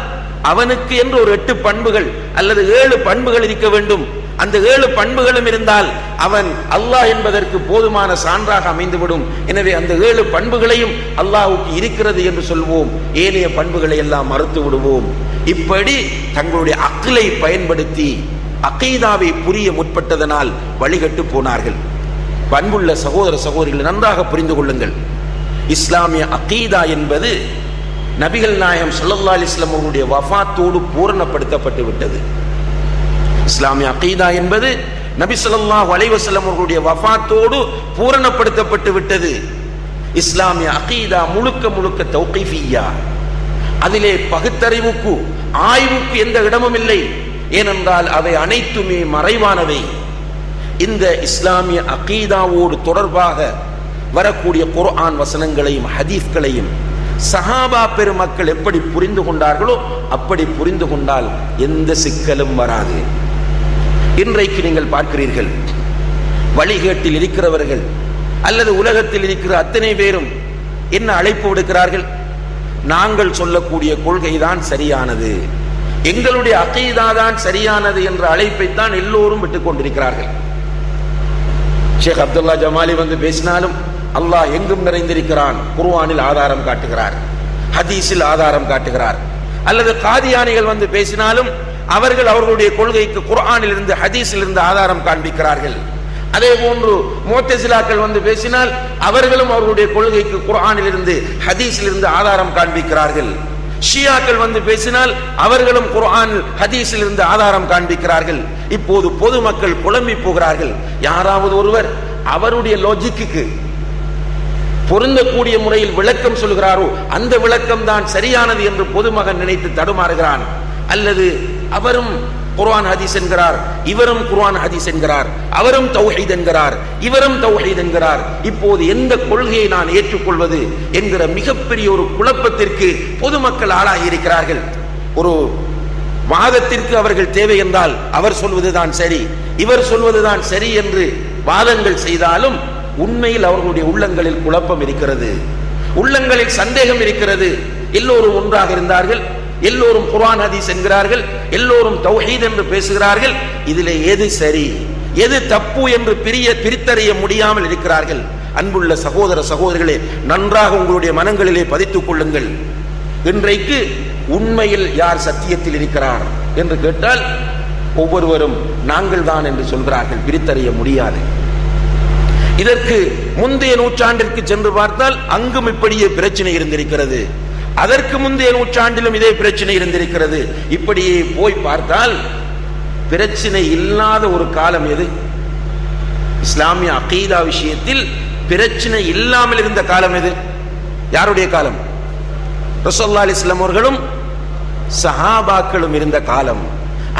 அவனுக்கு என்று ஒரு 8 பண்புகள் அல்லது 7 பண்புகள் இருக்க வேண்டும். அந்த 7 பண்புகளும் இருந்தால் அவன் அல்லாஹ் என்பதற்கு போதுமான சான்றாக அமைந்துவிடும். எனவே அந்த 7 பண்புகளையும் அல்லாஹ்வுக்கு இருக்கிறது என்று சொல்வோம், ஏனைய பண்புகளை எல்லாம் மறுத்து விடுவோம். இப்படி தங்களுடைய அக்லை பயன்படுத்தி அகீதாவை புரிய முற்பட்டதனால் வழிகட்டு போனார்கள். பண்புள்ள சகோதர சகோதரிகள் நன்றாக புரிந்து கொள்ளுங்கள், இஸ்லாமிய அகீதா என்பது நபிகள் நாயகம் ஸல்லல்லாஹு அலைஹி வஸல்லம் அவருடைய வஃபாத்தோடு பூரணப்படுத்தப்பட்டு விட்டது. இஸ்லாமிய அகீதா என்பது நபி ஸல்லல்லாஹு அலைஹி வஸல்லம் அவருடைய வஃபாத்தோடு பூரணப்படுத்தப்பட்டு விட்டது. இஸ்லாமிய அகீதா முழுக்க முழுக்க தௌகீஃபிய்யா, அதிலே பகுத்தறிவுக்கு ஆய்வுக்கு எந்த இடமும் இல்லை. ஏனென்றால் அவை அனைத்துமே மறைவானவை. இந்த இஸ்லாமிய அகீதாவோடு தொடர்பாக வரக்கூடிய குர்ஆன் வசனங்களையும் ஹதீஸ்களையும் சஹாபா பெருமக்கள் எப்படி புரிந்து கொண்டார்களோ அப்படி புரிந்து கொண்டால் எந்த சிக்கலும் வராது. இன்றைக்கு நீங்கள் பார்க்கிறீர்கள், வழிகேட்டில் இருக்கிறவர்கள் அல்லது உலகத்தில் இருக்கிற அத்தனை பேரும் என்ன அழைப்பு விடுக்கிறார்கள்? நாங்கள் சொல்லக்கூடிய கொள்கைதான் சரியானது, எங்களுடைய அகீதா தான் சரியானது என்ற அழைப்பைத்தான் எல்லோரும் விட்டுக் கொண்டிருக்கிறார்கள். ஷேக் அப்துல்லா ஜமாலி வந்து பேசினாலும் அல்லாஹ் எங்கும் நிறைந்திருக்கிறான், குர்ஆனில் ஆதாரம் காட்டுகிறார், ஹதீஸில் ஆதாரம் காட்டுகிறார். அல்லது காதியானிகள் வந்து பேசினாலும் அவர்கள் அவர்களுடைய கொள்கைக்கு குர்ஆனில் இருந்து ஹதீஸில் இருந்து ஆதாரம் காண்பிக்கிறார்கள். அதே போன்று முஅ்தஸிலாக்கள் வந்து பேசினால் அவர்களும் அவர்களுடைய கொள்கைக்கு குர்ஆனில் இருந்து ஹதீஸில் இருந்து ஆதாரம் காண்பிக்கிறார்கள். ஷியாக்கள் வந்து பேசினால் அவர்களும் குர்ஆன் ஹதீஸில் இருந்து ஆதாரம் காண்பிக்கிறார்கள். இப்போது பொதுமக்கள் குழம்பி போகிறார்கள். யாராவது ஒருவர் அவருடைய லாஜிக்கு பொருந்தக்கூடிய முறையில் விளக்கம் சொல்கிறாரோ அந்த விளக்கம் தான் சரியானது என்று பொதுமகன் நினைத்து தடுமாறுகிறான். அல்லது அவரும் குர்ஆன் ஹதீஸ் என்கிறார், இவரும் குர்ஆன் ஹதீஸ் என்கிறார், அவரும் தௌஹீத் என்கிறார், இவரும் தௌஹீத் என்கிறார். இப்போது எந்த கொள்கையை நான் ஏற்றுக்கொள்வது என்கிற மிகப்பெரிய ஒரு குழப்பத்திற்கு பொதுமக்கள் ஆளாகி இருக்கிறார்கள். ஒரு வாதத்திற்கு அவர்கள் தேவை என்றால் அவர் சொல்வதுதான் சரி, இவர் சொல்வதுதான் சரி என்று வாதங்கள் செய்தாலும் உண்மையில் அவர்களுடைய உள்ளங்களில் குழப்பம் இருக்கிறது, உள்ளங்களில் சந்தேகம் இருக்கிறது. எல்லோரும் ஒன்றாக இருந்தார்கள், எல்லோரும் குர்ஆன் ஹதீஸ் என்கிறார்கள், எல்லோரும் தௌஹீத் என்று பேசுகிறார்கள். இதிலே எது சரி எது தப்பு என்று பிரித்தறிய முடியாமல் இருக்கிறார்கள். அன்புள்ள சகோதர சகோதரிகளே, நன்றாக உங்களுடைய மனங்களிலே பதித்துக் கொள்ளுங்கள். இன்றைக்கு உண்மையில் யார் சத்தியத்தில் இருக்கிறார் என்று கேட்டால் ஒவ்வொருவரும் நாங்கள் தான் என்று சொல்கிறார்கள். பிரித்தறிய முடியாது. இதற்கு முந்தைய நூற்றாண்டிற்கு சென்று பார்த்தால் அங்கும் இப்படியே பிரச்சனை இருந்திருக்கிறது, அதற்கு முந்தைய நூற்றாண்டிலும் இதே பிரச்சனை இருந்திருக்கிறது. இப்படியே போய் பார்த்தால் பிரச்சனை இல்லாத ஒரு காலம் எது? இஸ்லாமிய அகீதா விஷயத்தில் பிரச்சனை இல்லாமல் இருந்த காலம் எது? யாருடைய காலம்? ரசூலுல்லாஹி அலைஹி வஸல்லம் அவர்களும் சஹாபாக்களும் இருந்த காலம்.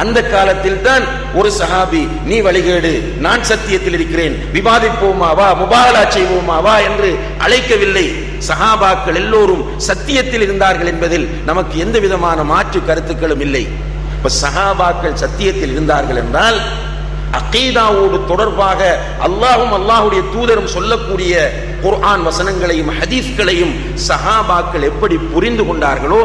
அந்த காலத்தில் தான் ஒரு சஹாபி, நீ வழிகேடு, நான் சத்தியத்தில் இருக்கிறேன், விவாதிப்போமா வா, முபாலா செய்வோமா வா என்று அழைக்கவில்லை. சஹாபாக்கள் எல்லோரும் சத்தியத்தில் இருந்தார்கள் என்பதில் நமக்கு எந்த விதமான மாற்று கருத்துக்களும் இல்லை. இப்ப சஹாபாக்கள் சத்தியத்தில் இருந்தார்கள் என்றால் அகீதாவோடு தொடர்பாக அல்லாஹும் அல்லாஹுடைய தூதரும் சொல்லக்கூடிய குர்ஆன் வசனங்களையும் ஹதீஸ்களையும் சஹாபாக்கள் எப்படி புரிந்து கொண்டார்களோ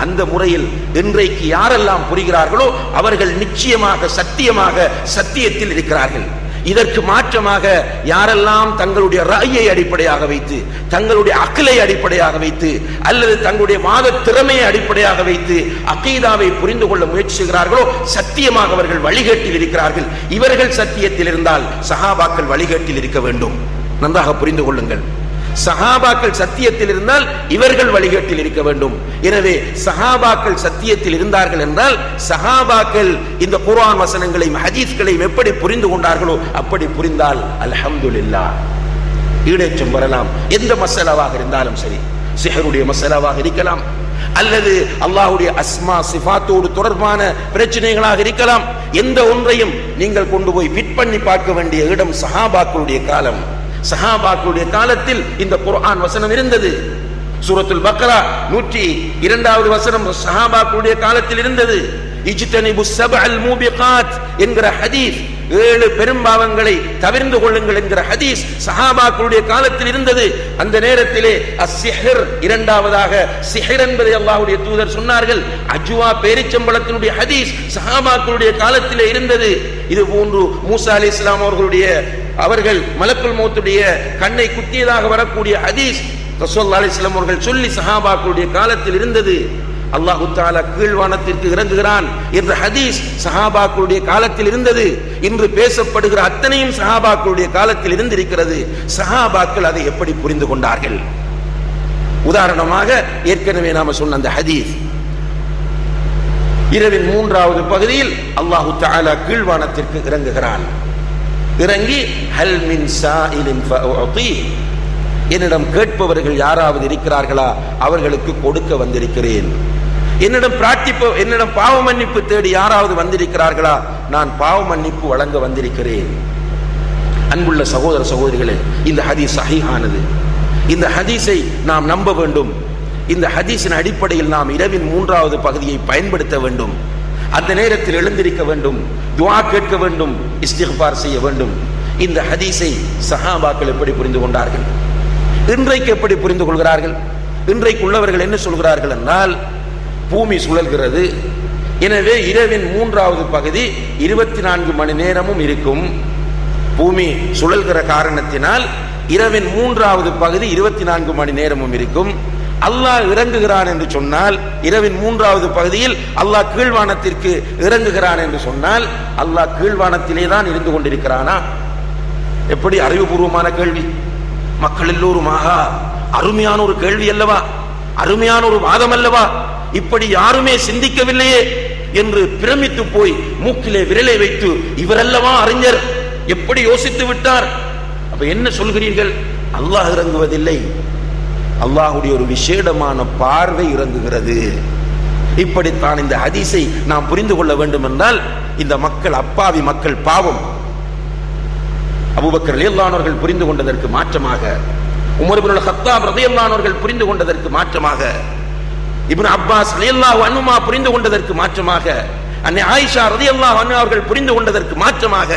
அந்த முறையில் இன்றைக்கு யாரெல்லாம் புரிகிறார்களோ அவர்கள் நிச்சயமாக சத்தியமாக சத்தியத்தில் இருக்கிறார்கள். இதற்கு மாற்றமாக யாரெல்லாம் தங்களுடைய ராயை அடிப்படையாக வைத்து, தங்களுடைய அக்லை அடிப்படையாக வைத்து, அல்லது தங்களுடைய வாத திறமையை அடிப்படையாக வைத்து அகீதாவை புரிந்து கொள்ள முயற்சிக்கிறார்களோ சத்தியமாக அவர்கள் வழிகேட்டில் இருக்கிறார்கள். இவர்கள் சத்தியத்தில் இருந்தால் சஹாபாக்கள் வழிகேட்டில் இருக்க வேண்டும். நன்றாக புரிந்து கொள்ளுங்கள். சஹாபாக்கள் சத்தியத்தில் இருந்தால் இவர்கள் வழிகேட்டில் இருக்க வேண்டும். எனவே சஹாபாக்கள் சத்தியத்தில் இருந்தார்கள் என்றால் சஹாபாக்கள் இந்த குர்ஆன் வசனங்களையும் ஹதீஸ்களையும் எப்படி புரிந்து கொண்டார்களோ அப்படி புரிந்தால் அல்ஹம்துலில்லாஹ் ஈடேற்றம் வரலாம். எந்த மஸலாவாக இருந்தாலும் சரி, சிஹருடைய மஸலாவாக இருக்கலாம், அல்லது அல்லாஹ்வுடைய அஸ்மா சிஃபாத்தோடு தொடர்பான பிரச்சனைகளாக இருக்கலாம். எந்த ஒன்றையும் நீங்கள் கொண்டு போய் ஃபிட் பண்ணி பார்க்க வேண்டிய இடம் சஹாபாக்களுடைய காலம். சஹாபாக்களுடைய காலத்தில் இந்த குர்ஆன் வசனம் இருந்தது. சூரத்துல் பக்ரா 102வது வசனம் சஹாபாக்களுடைய காலத்தில் இருந்தது. இஜ்தனிபுஸ் ஸபஅல் மூபிகாத் என்கிற ஹதீஸ், 7 பெரும்பாவங்களை தவிர்ந்து கொள்ளுங்கள் என்கிற ஹதீஸ் சஹாபாக்களுடைய காலத்தில் இருந்தது. அந்த நேரத்திலே அஸ்ஸிஹர், இரண்டாவதாக சிஹர் என்பதை அல்லாஹ்வுடைய தூதர் சொன்னார்கள். அஜ்வா பேரிச்சம்பழத்தினுடைய ஹதீஸ் சஹாபாக்களுடைய காலத்திலே இருந்தது. இது போன்று மூசா அலைஹிஸ்ஸலாம் அவர்கள் மலக்குல் மௌத்துடைய கண்ணை குத்தியதாக வரக்கூடிய ஹதீஸ் ரசூலுல்லாஹி அலைஹி வஸல்லம் அவர்கள் சொல்லி சஹாபாக்களுடைய காலத்தில் இருந்தது. அல்லாஹ் தஆலா கீழ்வானத்திற்கு இறங்குகிறான் என்ற ஹதீஸ் சஹாபாக்களுடைய காலத்தில் இருந்தது. இன்று பேசப்படுகிற அத்தனையும் சஹாபாக்களுடைய காலத்தில் இருந்திருக்கிறது. சஹாபாக்கள் அதை எப்படி புரிந்து கொண்டார்கள்? உதாரணமாக ஏற்கனவே நாம சொன்ன அந்த ஹதீஸ், இரவின் 3வது பகுதியில் அல்லாஹ் தஆலா கீழ்வானத்திற்கு இறங்குகிறான். இறங்கி ஹல் மின் சாயிலின் ஃபஉதி, என்னிடம் கேட்பவர்கள் யாராவது இருக்கிறார்களா, அவர்களுக்கு கொடுக்க வந்திருக்கிறேன். என்னிடம் பாவ மன்னிப்பு தேடி யாராவது வந்திருக்கிறார்களா, நான் பாவ மன்னிப்பு வழங்க வந்திருக்கிறேன். அன்புள்ள சகோதர சகோதரிகளே, இந்த ஹதீஸ் சஹீஹானது. இந்த ஹதீஸை நாம் நம்ப வேண்டும். இந்த ஹதீஸின் அடிப்படையில் நாம் இரவின் 3வது பகுதியை பயன்படுத்த வேண்டும். அந்த நேரத்தில் எழுந்திருக்க வேண்டும், துஆ கேட்க வேண்டும், இஸ்திக்பார் செய்ய வேண்டும். இந்த ஹதீஸை சஹாபாக்கள் எப்படி புரிந்து கொண்டார்கள்? இன்றைக்கு எப்படி புரிந்து கொள்கிறார்கள்? இன்றைக்கு உள்ளவர்கள் என்ன சொல்கிறார்கள் என்றால், பூமி சுழல்கிறது, எனவே இரவின் 3வது பகுதி 24 மணி நேரமும் இருக்கும். பூமி சுழல்கிற காரணத்தினால் இரவின் 3வது பகுதி 24 மணி நேரமும் இருக்கும். அல்லாஹ் இறங்குகிறான் என்று சொன்னால், இரவின் 3வது பகுதியில் அல்லாஹ் கீழ்வானத்திற்கு இறங்குகிறான் என்று சொன்னால், அல்லாஹ் கீழ்வானத்திலே தான் இருந்து கொண்டிருக்கிறானா? எப்படி அறிவுபூர்வமான கேள்வி! மக்கள் எல்லோரும் ஆஹா, அருமையான ஒரு கேள்வி அல்லவா, அருமையான ஒரு வாதம் அல்லவா, இப்படி யாருமே சிந்திக்கவில்லையே என்று பிரமித்து போய் மூக்கிலே விரலை வைத்து, இவரல்லவா அறிஞர், எப்படி யோசித்து விட்டார். அப்ப என்ன சொல்கிறீர்கள்? அல்லாஹ் இறங்குவதில்லை, அல்லாஹ்வுடைய ஒரு விசேடமான பார்வை இறங்குகிறது. இப்படித்தான் இந்த ஹதீஸை நாம் புரிந்து கொள்ள வேண்டும் என்றால், இந்த மக்கள் அப்பாவி மக்கள், பாவம். அபூபக்கர் ரலியல்லாஹு அன்ஹு அவர்கள் புரிந்து கொண்டதற்கு மாற்றமாக, உமர் இப்னு அல்-கத்தாப் ரலியல்லாஹு அன்ஹு அவர்கள் புரிந்து கொண்டதற்கு மாற்றமாக, இப்னு அப்பாஸ் ரலியல்லாஹு அன்ஹுமா புரிந்து கொண்டதற்கு மாற்றமாக, அன்னை ஆயிஷா ரலியல்லாஹு அன்ஹா அவர்கள் புரிந்து கொண்டதற்கு மாற்றமாக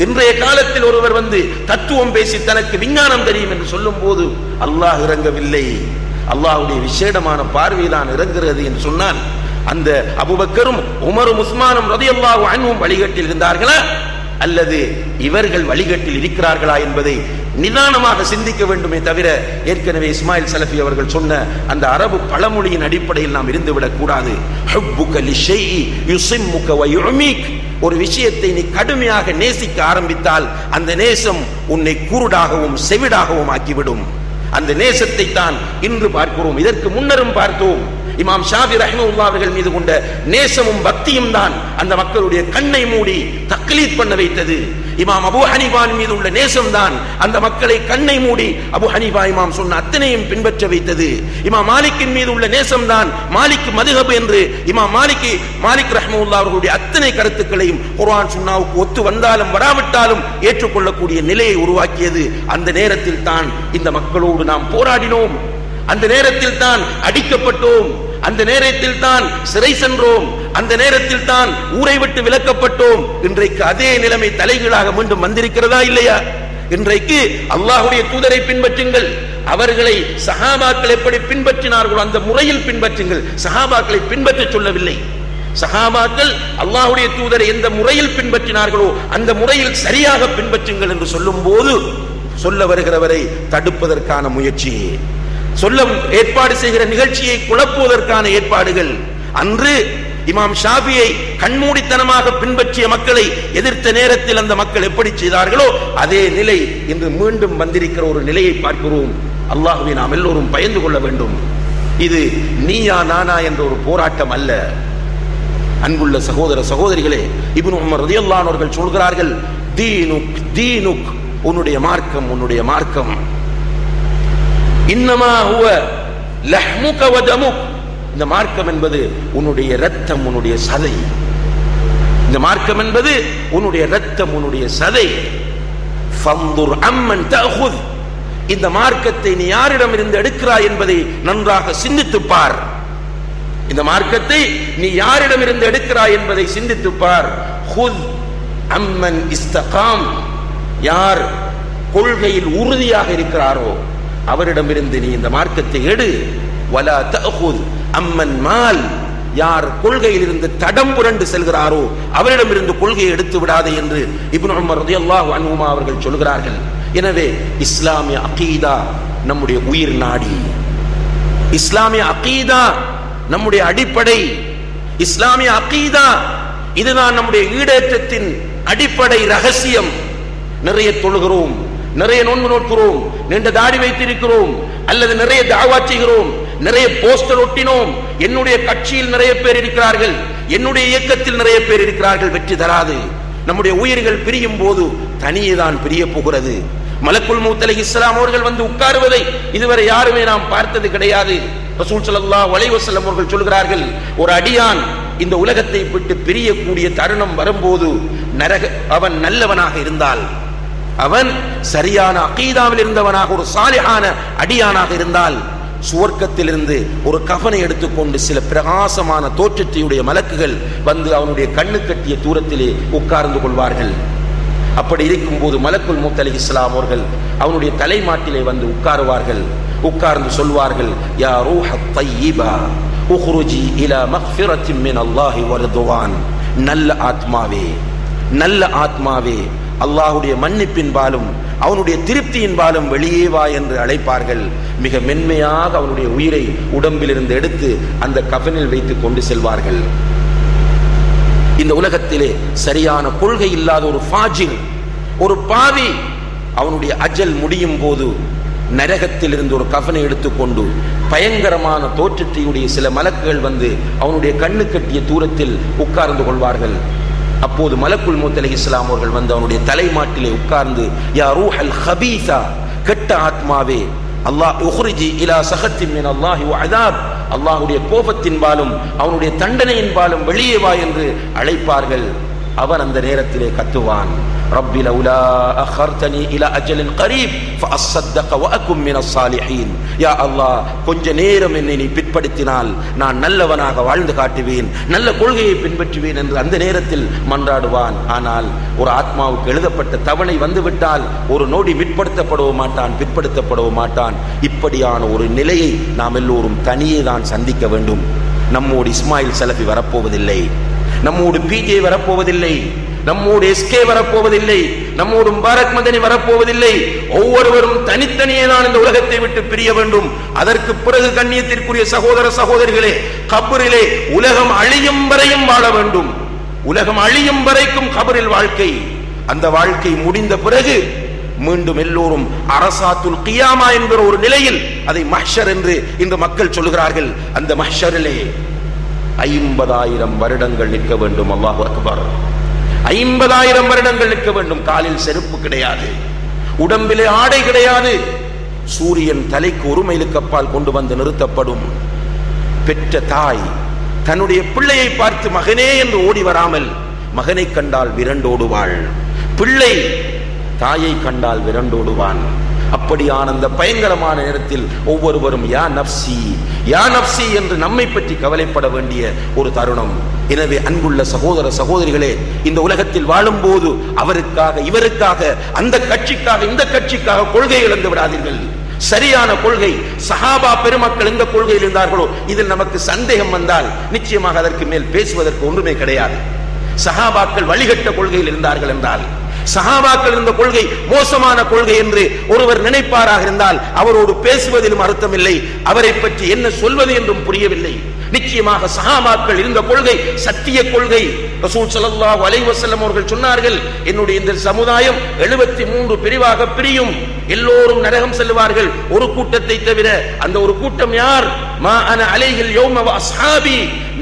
இன்றைய காலத்தில் ஒருவர் வந்து தத்துவம் பேசி தனக்கு விஞ்ஞானம் தெரியும் என்று சொல்லும் போது அல்லாஹ் இறங்கவில்லை, அல்லாஹ்வுடைய விசேடமான பார்வைதான் இறங்குகிறது என்று சொன்னால், அந்த அபூபக்கரும் உமரும் உஸ்மானும் ரலியல்லாஹு அன்ஹும் வழிகட்டில் இருந்தார்களா அல்லது இவர்கள் வழிகட்டில் இருக்கிறார்களா என்பதை நிதானமாக சிந்திக்க வேண்டுமே தவிர, ஏற்கனவே இஸ்மாயில் சலஃபி அவர்கள் சொன்ன அந்த அரபு பழமொழியின் அடிப்படையில் நாம் இருந்துவிடக் கூடாது. ஒரு விஷயத்தை நீ கடுமையாக நேசிக்க ஆரம்பித்தால் அந்த நேசம் உன்னை குருடாகவும் செவிடாகவும் ஆக்கிவிடும். அந்த நேசத்தை தான் இன்று பார்க்கிறோம். இதற்கு முன்னரும் பார்த்தோம். இமாம் ஷாஃபி ரஹ்மத்துல்லாஹி அவர்கள் மீது கொண்ட நேசமும் பக்தியும் தான் அந்த மக்களுடைய கண்ணை மூடி தக்லீத் பண்ண வைத்தது. இமாம் அபூ ஹனீஃபா மீது உள்ள நேசம் தான் அந்த மக்களை கண்ணை மூடி அபூ ஹனீஃபா இமாம் சொன்ன அத்தனையும் பின்பற்ற வைத்தது. இமாம் மாலிக்கின் மீது உள்ள நேசம் தான் மாலிக் மதுஹப் என்று இமாம் மாலிக் ரஹ்மத்துல்லாஹி அவர்களுடைய அத்தனை கருத்துக்களையும் குர்ஆன் சுன்னாவுக்கு ஒத்து வந்தாலும் வராவிட்டாலும் ஏற்றுக்கொள்ளக்கூடிய நிலையை உருவாக்கியது. அந்த நேரத்தில் தான் இந்த மக்களோடு நாம் போராடினோம், அந்த நேரத்தில் தான் அடிக்கப்பட்டோம், அந்த நேரத்தில் தான் சிறை சென்றோம், அந்த நேரத்தில் தான் ஊரை விட்டு விலக்கப்பட்டோம். இன்றைக்கு அதே நிலைமை தலைகீழாக மீண்டும் வந்திருக்கிறதா இல்லையா? இன்றைக்கு அல்லாஹ்வுடைய தூதரை பின்பற்றுங்கள், அவர்களை சஹாபாக்கள் எப்படி பின்பற்றினார்களோ அந்த முறையில் பின்பற்றுங்கள். சஹாபாக்களை பின்பற்ற சொல்லவில்லை. சஹாபாக்கள் அல்லாஹ்வுடைய தூதரை எந்த முறையில் பின்பற்றினார்களோ அந்த முறையில் சரியாக பின்பற்றுங்கள் என்று சொல்லும் போது சொல்ல வருகிறவரை தடுப்பதற்கான முயற்சி, சொல்ல ஏற்பாடு செய்கிற நிகழ்ச்சியை குழப்புவதற்கான ஏற்பாடுகள். அன்று இமாம் ஷாஃபியை கண்மூடித்தனமாக பின்பற்றிய மக்களை எதிர்த்த நேரத்தில் அந்த மக்கள் எப்படி செய்தார்களோ அதே நிலை இன்று மீண்டும் வந்திருக்கிற ஒரு நிலையை பார்க்கிறோம். அல்லாஹ்வை நாம் எல்லோரும் பயந்து கொள்ள வேண்டும். இது நீயா நானா என்ற ஒரு போராட்டம் அல்ல. அன்புள்ள சகோதர சகோதரிகளே, இப்னு உமர் ரலியல்லாஹு அன்ஹு அவர்கள் சொல்கிறார்கள், தீனுக் உன்னுடைய மார்க்கம், உன்னுடைய மார்க்கம் இன்னமா ஹுவ லஹ்முக வ தமுக், இந்த மார்க்கம் என்பது உன்னுடைய இரத்தம், உன்னுடைய சதை. இந்த மார்க்கம் என்பது உன்னுடைய இரத்தம், உன்னுடைய சதை. ஃபந்துர் அம்மன் தஅஹுத், இந்த மார்க்கத்தை நீ யாரிடம் இருந்து எடுக்கிறாய் என்பதை நன்றாக சிந்தித்துப் பார். இந்த மார்க்கத்தை நீ யாரிடம் இருந்து எடுக்கிறாய் என்பதை சிந்தித்துப் பார். ஹுத் அம்மன் இஸ்தகாம், யார் கொள்கையில் உறுதியாக இருக்கிறாரோ அவரிடமிருந்து நீ இந்த மார்க்கத்தை எடு. வலா தஅஹுத் அம்மன் மால், யார் கொள்கையில் இருந்து தடம் புரண்டு செல்கிறாரோ அவரிடமிருந்து கொள்கையை எடுத்து விடாதே என்று இப்னு உமர் ரலியல்லாஹு அன்ஹுமா அவர்கள் சொல்கிறார்கள். எனவே இஸ்லாமிய அகீதா நம்முடைய உயிர் நாடி, இஸ்லாமிய அகீதா நம்முடைய அடிப்படை, இஸ்லாமிய அகீதா இதுதான் நம்முடைய ஈடேற்றத்தின் அடிப்படை ரகசியம். நிறைய தொழுகிறோம், நிறைய நோன்பு நோக்கிறோம், நீண்ட தாடி வைத்திருக்கிறோம், அல்லது நிறைய தாவா செய்கிறோம், நிறைய போஸ்டர் ஒட்டினோம், என்னுடைய கட்சியில் நிறைய பேர் இருக்கிறார்கள், என்னுடைய இயக்கத்தில் நிறைய பேர் இருக்கிறார்கள், வெற்றி தராது. நம்முடைய உயிர்கள் பிரியும் போது தனியே தான் பிரிய போகிறது. மலக்குல் மௌத் அலைஹிஸ்ஸலாம் அவர்கள் வந்து உட்காருவதை இதுவரை யாருமே நாம் பார்த்தது கிடையாது. ரசூல் ஸல்லல்லாஹு அலைஹி வஸல்லம் அவர்கள் சொல்கிறார்கள், ஒரு அடியான் இந்த உலகத்தை விட்டு பிரியக்கூடிய தருணம் வரும்போது அவன் நல்லவனாக இருந்தால், அவன் சரியான அகீதாவில் இருந்தவனாக ஒரு சாலிஹான அடியானாக இருந்தால், சுவர்க்கத்திலிருந்து ஒரு கஃனை எடுத்துக்கொண்டு சில பிரகாசமான தோற்றத்தையுடைய மலக்குகள் வந்து அவனுடைய கண்ணு கட்டிய தூரத்திலே உட்கார்ந்து கொள்வார்கள். அப்படி இருக்கும் போது மலக்குல் மௌத் அலைஹிஸ்ஸலாம் அவர்கள் அவனுடைய தலைமாட்டிலே வந்து உட்காருவார்கள். உட்கார்ந்து சொல்வார்கள், யா ரூஹத் தய்யிபா உக்ருஜி இலா மக்ஃபிரத்தின் மின் அல்லாஹி வ ரிதுவான், நல்ல ஆத்மாவே, நல்ல ஆத்மாவே, அல்லாஹ்வுடைய மன்னிப்பின்பாலும் அவனுடைய திருப்தியின்பாலும் வெளியே வா என்று அழைப்பார்கள். மிக மென்மையாக அவனுடைய உயிரை உடம்பிலிருந்து எடுத்து அந்த கஃனில் வைத்து கொண்டு செல்வார்கள். இந்த உலகத்திலே சரியான கொள்கை இல்லாத ஒரு ஃபாஜிர், ஒரு பாவி, அவனுடைய அஜல் முடியும் போது நரகத்தில் இருந்து ஒரு கஃனை எடுத்துக்கொண்டு பயங்கரமான தோற்றத்தையுடைய சில மலக்குகள் வந்து அவனுடைய கண்ணு கட்டிய தூரத்தில் உட்கார்ந்து கொள்வார்கள். அப்போது மலக்குல் மௌத் அலைஹிஸ்ஸலாம் அவர்கள் வந்து அவனுடைய தலைமாட்டிலே உட்கார்ந்து, யா ரூஹல் ஹபீஸா, கெட்ட ஆத்மாவே, அல்லாஹ் உக்ரிஜி இலா சஹத்தின் மின் அல்லாஹி வ அஸாப், அல்லாஹ்வுடைய கோபத்தின்பாலும் அவனுடைய தண்டனையின்பாலும் வெளியே வா என்று அழைப்பார்கள். அவன் அந்த நேரத்திலே கத்துவான், ரப்பி லௌலா அഖர்தனி இலா அஜலின் கரீப் ஃபஅஸ்ஸதக வஅகும் மினஸ் சாலிஹீன். யா அல்லாஹ், கொஞ்ச நேரம் என்னை நீ பிற்படுத்தினால் நான் நல்லவனாக வாழ்ந்து காட்டுவேன், நல்ல கொள்கையை பின்பற்றுவேன் என்று அந்த நேரத்தில் மன்றாடுவான். ஆனால் ஒரு ஆத்மாவுக்கு எழுதப்பட்ட தவணை வந்துவிட்டால் ஒரு நொடி பிற்படுத்தப்படவும் மாட்டான், பிற்படுத்தப்படவும் மாட்டான். இப்படியான ஒரு நிலையை நாம் எல்லோரும் தனியே தான் சந்திக்க வேண்டும். நம்மோடு இஸ்மாயில் சலஃபி வரப்போவதில்லை, நம்மோடு பிஜே வரப்போவதில்லை, நம்மோடு எஸ்கே வரப்போவதில்லை, நம்மோடு முபாரக் மதனி வரப்போவதில்லை. ஒவ்வொருவரும் தனித்தனியே தான் இந்த உலகத்தை விட்டு பிரிய வேண்டும். அதற்கு பிறகு கண்ணியத்திற்குரிய சகோதர சகோதரிகளே, கபரிலே உலகம் அழியும் வரையும் வாழ வேண்டும். உலகம் அழியும் வரைக்கும் கபரில் வாழ்க்கை. அந்த வாழ்க்கை முடிந்த பிறகு மீண்டும் எல்லோரும் அரசாத்துல் கியாமா என்கிற ஒரு நிலையில், அதை மஹ்ஷர் என்று இந்த மக்கள் சொல்லுகிறார்கள், அந்த மஹ்ஷரிலே 50,000 வருடங்கள் நிற்க வேண்டும். அல்லாஹு அக்பர். 50,000 வருடங்கள் நிற்க வேண்டும். காலில் செருப்பு கிடையாது, உடம்பிலே ஆடை கிடையாது. சூரியன் தலைக்கு 1 மைலுக்கு அப்பால் கொண்டு வந்து நிறுத்தப்படும். பெற்ற தாய் தன்னுடைய பிள்ளையை பார்த்து மகனே என்று ஓடி வராமல், மகனை கண்டால் விரண்டோடுவாள். பிள்ளை தாயை கண்டால் விரண்டோடுவான். அப்படியான அந்த பயங்கரமான நேரத்தில் ஒவ்வொருவரும் யா நப்சி யா நப்சி என்று நம்மை பற்றி கவலைப்பட வேண்டிய ஒரு தருணம். எனவே அன்புள்ள சகோதர சகோதரிகளே, இந்த உலகத்தில் வாழும் போது அவருக்காக இவருக்காக அந்த கட்சிக்காக இந்த கட்சிக்காக கொள்கை இழந்து விடாதீர்கள். சரியான கொள்கை, சஹாபா பெருமக்கள் எந்த கொள்கையில் இருந்தார்களோ இதில் நமக்கு சந்தேகம் வந்தால் நிச்சயமாக அதற்கு மேல் பேசுவதற்கு ஒன்றுமே கிடையாது. சஹாபாக்கள் வழிகட்ட கொள்கையில் இருந்தார்கள் என்றால், சஹாபாக்கள் இந்த கொள்கை மோசமான கொள்கை என்று ஒருவர் நினைப்பாராக இருந்தால் அவரோடு பேசுவதிலும் அர்த்தமில்லை, அவரை பற்றி என்ன சொல்வது என்றும் புரியவில்லை. நிச்சயமாக சஹாபாக்கள் இருந்த கொள்கை சத்திய கொள்கை. ரசூல் ஸல்லல்லாஹு அலைஹி வஸல்லம் அவர்கள் சொன்னார்கள், என்னுடைய இந்த சமுதாயம் 73 பிரிவாக பிரியும், எல்லோரும் நரகம் செல்வார்கள் ஒரு கூட்டத்தை தவிர. அந்த ஒரு கூட்டம் யார்? மா அன அலைஹில் யௌம வ அஸ்ஹாபி,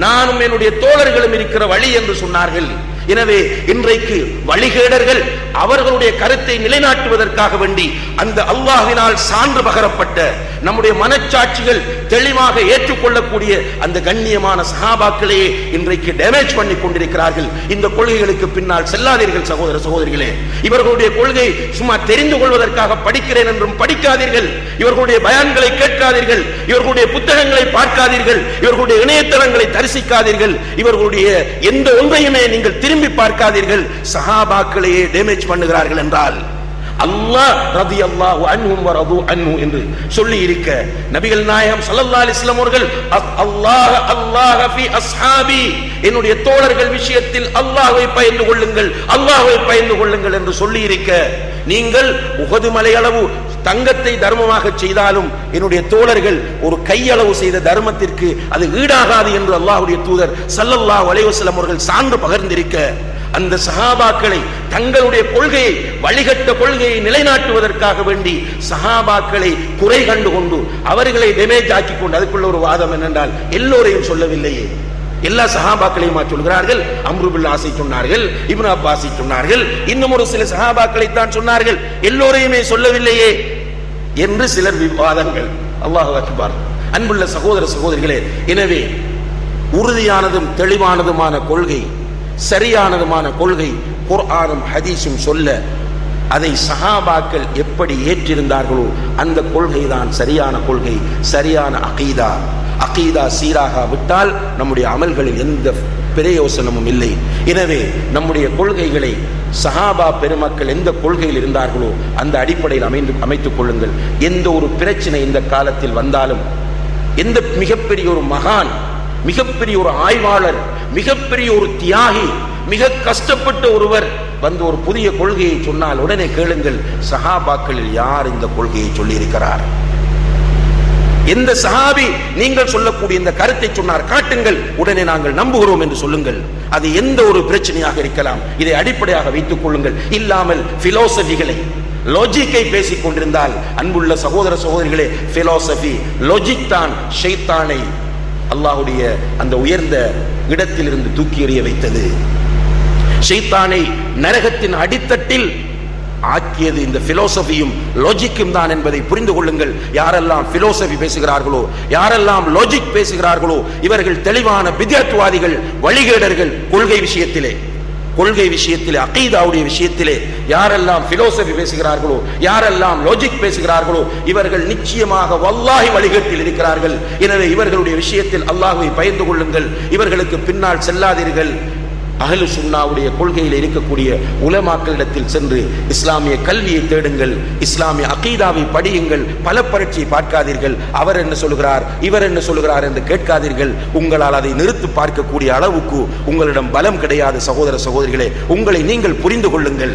நானும் என்னுடைய தோழர்களும் இருக்கிற வழி என்று சொன்னார்கள். எனவே இன்றைக்கு வழிகேடர்கள் அவர்களுடைய கருத்தை நிலைநாட்டுவதற்காக வேண்டி அந்த அல்லாஹ்வினால் சான்று பகரப்பட்ட நம்முடைய மனச்சாட்சிகள் தெளிவாக ஏற்றுக்கொள்ளக்கூடிய அந்த கண்ணியமான சஹாபாக்களையே இன்றைக்கு டேமேஜ் பண்ணி கொண்டிருக்கிறார்கள். இந்த கொள்கைகளுக்கு பின்னால் செல்லாதீர்கள் சகோதர சகோதரிகளே. இவர்களுடைய கொள்கை சும்மா தெரிந்து கொள்வதற்காக படிக்கிறேன் என்றும் படிக்காதீர்கள். இவர்களுடைய பயான்களை கேட்காதீர்கள், இவர்களுடைய புத்தகங்களை பார்க்காதீர்கள், இவர்களுடைய இணையதளங்களை தரிசிக்காதீர்கள், இவர்களுடைய எந்த ஒன்றையுமே நீங்கள் திரும்பி பார்க்காதீர்கள். சஹாபாக்களையே டேமேஜ் பண்ணுகிறார்கள் என்றால் அல்லாஹ் ரலியல்லாஹு அன்ஹும் வ ரது அன்ஹு என்று சொல்லி இருக்க, நபிகள் நாயகம் ஸல்லல்லாஹு அலைஹி வஸல்லம் அவர்கள் அல்லாஹ் அல்லாஹ் ஃபீ அஸ்ஹாபி, என்னுடைய தோழர்கள் விஷயத்தில் அல்லாஹ்வை பயந்து கொள்ளுங்கள், அல்லாஹ்வை பயந்து கொள்ளுங்கள் என்று சொல்லி இருக்க, நீங்கள் உஹது மலை அளவு தங்கத்தை தர்மமாக செய்தாலும் என்னுடைய தோழர்கள் ஒரு கையளவு செய்த தர்மத்திற்கு அது ஈடாகாது என்று அல்லாஹ்வுடைய தூதர் ஸல்லல்லாஹு அலைஹி வஸல்லம் அவர்கள் சான்று பகிர்ந்திருக்க, அந்த சஹாபாக்களை தங்களுடைய கொள்கையை வழிகட்ட கொள்கையை நிலைநாட்டுவதற்காக வேண்டி சஹாபாக்களை குறை கண்டு கொண்டு அவர்களை டேமேஜ் ஆக்கி கொண்டு, அதுக்குள்ள ஒரு வாதம் என்னென்றால் எல்லோரையும் சொல்லவில்லையே, எல்லா சஹாபாக்களையுமா சொல்கிறார்கள்? அம்ரு பின் ஆஸை சொன்னார்கள், இப்னு அப்பாஸை சொன்னார்கள், இன்னும் ஒரு சில சஹாபாக்களை தான் சொன்னார்கள், எல்லோரையுமே சொல்லவில்லையே என்று சிலர் விவாதங்கள். அல்லாஹு அக்பர். அன்புள்ள சகோதர சகோதரிகளே, எனவே உறுதியானதும் தெளிவானதுமான கொள்கை, சரியானதுமான கொள்கை குர்ஆனும் ஹதீஸும் சொல்ல, அதை சஹாபாக்கள் எப்படி ஏற்றிருந்தார்களோ அந்த கொள்கை தான் சரியான கொள்கை, சரியான அகீதா. அகீதா சீராக விட்டால் நம்முடைய அமல்களில் எந்த பிரயோசனமும் இல்லை. எனவே நம்முடைய கொள்கைகளை சஹாபா பெருமக்கள் எந்த கொள்கையில் இருந்தார்களோ அந்த அடிப்படையில் அமைத்துக் கொள்ளுங்கள். எந்த ஒரு பிரச்சனை இந்த காலத்தில் வந்தாலும், எந்த மிகப்பெரிய ஒரு மகான், மிகப்பெரிய ஒரு ஆய்வாளர், மிகப்பெரிய ஒரு தியாகி, மிக கஷ்டப்பட்ட ஒருவர் வந்து ஒரு புதிய கொள்கையை சொன்னால் உடனே கேளுங்கள், சஹாபாக்களில் யார் இந்த கொள்கையை சொல்லி இருக்கிறார்? எந்த சஹாபி நீங்கள் சொல்லக்கூடிய இந்த கருத்தை சொன்னார் காட்டுங்கள், உடனே நாங்கள் நம்புகிறோம் என்று சொல்லுங்கள். அது எந்த ஒரு பிரச்சனையாக இருக்கலாம், இதை அடிப்படையாக வைத்துக் கொள்ளுங்கள். இல்லாமல் பிலோசபிகளை, லாஜிக்கை பேசிக் கொண்டிருந்தால், அன்புள்ள சகோதர சகோதரிகளே, பிலோசபி லாஜிக் தான் ஷைத்தானை அல்லாஹ்வுடைய அந்த உயர்ந்த இடத்திலிருந்து தூக்கி எறிய வைத்தது. ஷைத்தானை நரகத்தின் அடித்தட்டில் ஆக்கியது இந்த பிலோசபியும் லாஜிக்கும் தான் என்பதை புரிந்து கொள்ளுங்கள். யாரெல்லாம் பிலோசபி பேசுகிறார்களோ, யாரெல்லாம் லாஜிக் பேசுகிறார்களோ, இவர்கள் தெளிவான பித்அத்வாதிகள், வழிகேடர்கள் கொள்கை விஷயத்திலே. கொள்கை விஷயத்திலே, அகீதாவுடைய விஷயத்திலே யாரெல்லாம் பிலோசபி பேசுகிறார்களோ, யாரெல்லாம் லாஜிக் பேசுகிறார்களோ, இவர்கள் நிச்சயமாக வல்லாஹி வழிகட்டில் இருக்கிறார்கள். எனவே இவர்களுடைய விஷயத்தில் அல்லாஹ்வை பயந்து கொள்ளுங்கள், இவர்களுக்கு பின்னால் செல்லாதீர்கள். அஹ்லு சுன்னாவுடைய கொள்கையில் இருக்கக்கூடிய உலமாக்களிடத்தில் சென்று இஸ்லாமிய கல்வியை தேடுங்கள், இஸ்லாமிய அகீதாவை படியுங்கள். பல பரீட்சையை பார்க்காதீர்கள். அவர் என்ன சொல்கிறார், இவர் என்ன சொல்கிறார் என்று கேட்காதீர்கள். உங்களால் அதை நிறுத்தி பார்க்கக்கூடிய அளவுக்கு உங்களிடம் பலம் கிடையாது. சகோதர சகோதரிகளே, உங்களை நீங்கள் புரிந்து கொள்ளுங்கள்.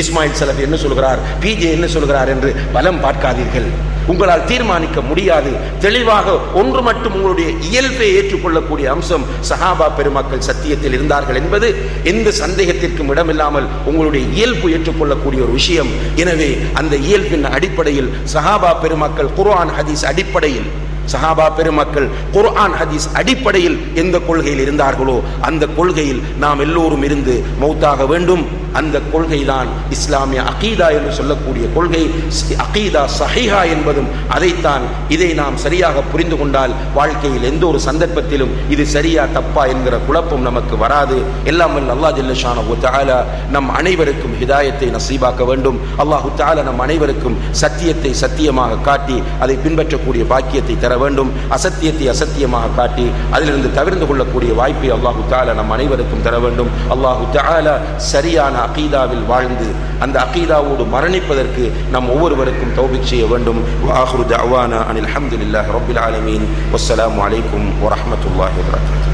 இஸ்மாயில் சலஃபி என்ன சொல்கிறார், பிஜே என்ன சொல்கிறார் என்று பலம் பார்க்காதீர்கள். உங்களால் தீர்மானிக்க முடியாது. தெளிவாக ஒன்று மட்டும் உங்களுடைய இயல்பை ஏற்றுக்கொள்ளக்கூடிய அம்சம், சஹாபா பெருமக்கள் சத்தியத்தில் இருந்தார்கள் என்பது எந்த சந்தேகத்திற்கும் இடமில்லாமல் உங்களுடைய இயல்பு ஏற்றுக்கொள்ளக்கூடிய ஒரு விஷயம். எனவே அந்த இயல்பின் அடிப்படையில் சஹாபா பெருமக்கள் குர்ஆன் ஹதீஸ் அடிப்படையில், சஹாபா பெருமக்கள் குர்ஆன் ஹதீஸ் அடிப்படையில் எந்த கொள்கையில் இருந்தார்களோ அந்த கொள்கையில் நாம் எல்லோரும் இருந்து மௌத்தாக வேண்டும். அந்த கொள்கை தான் இஸ்லாமிய அகீதா என்று சொல்லக்கூடிய கொள்கை. அகீதா சஹீஹா என்பதும் அதைத்தான். இதை நாம் சரியாக புரிந்து கொண்டால் வாழ்க்கையில் எந்த ஒரு சந்தர்ப்பத்திலும் இது சரியா தப்பா என்கிற குழப்பம் நமக்கு வராது. எல்லாம் வல்ல அல்லாஹ் ஜல்ல ஷானஹு தஆலா நம் அனைவருக்கும் ஹிதாயத்தை நசீபாக்க வேண்டும். அல்லாஹ் தஆலா நம் அனைவருக்கும் சத்தியத்தை சத்தியமாக காட்டி அதை பின்பற்றக்கூடிய பாக்கியத்தை தர வேண்டும். அசத்தியத்தை அசத்தியமாக காட்டி அதிலிருந்து தவிர்த்து கொள்ளக்கூடிய வாய்ப்பை அல்லாஹ் தஆலா நம் அனைவருக்கும் தர வேண்டும். அல்லாஹ் தஆலா சரியான அகீதாவில் வாழ்ந்து அந்த அகீதாவோடு மரணிப்பதற்கு நம் ஒவ்வொருவருக்கும் தௌபீக் செய்ய வேண்டும். வஆகிரு தஅவானா அனில் ஹம்துலில்லாஹி ரப்பில் ஆலமீன். வஸ்ஸலாமு அலைக்கும் வரஹ்மத்துல்லாஹி வபரகாத்துஹு.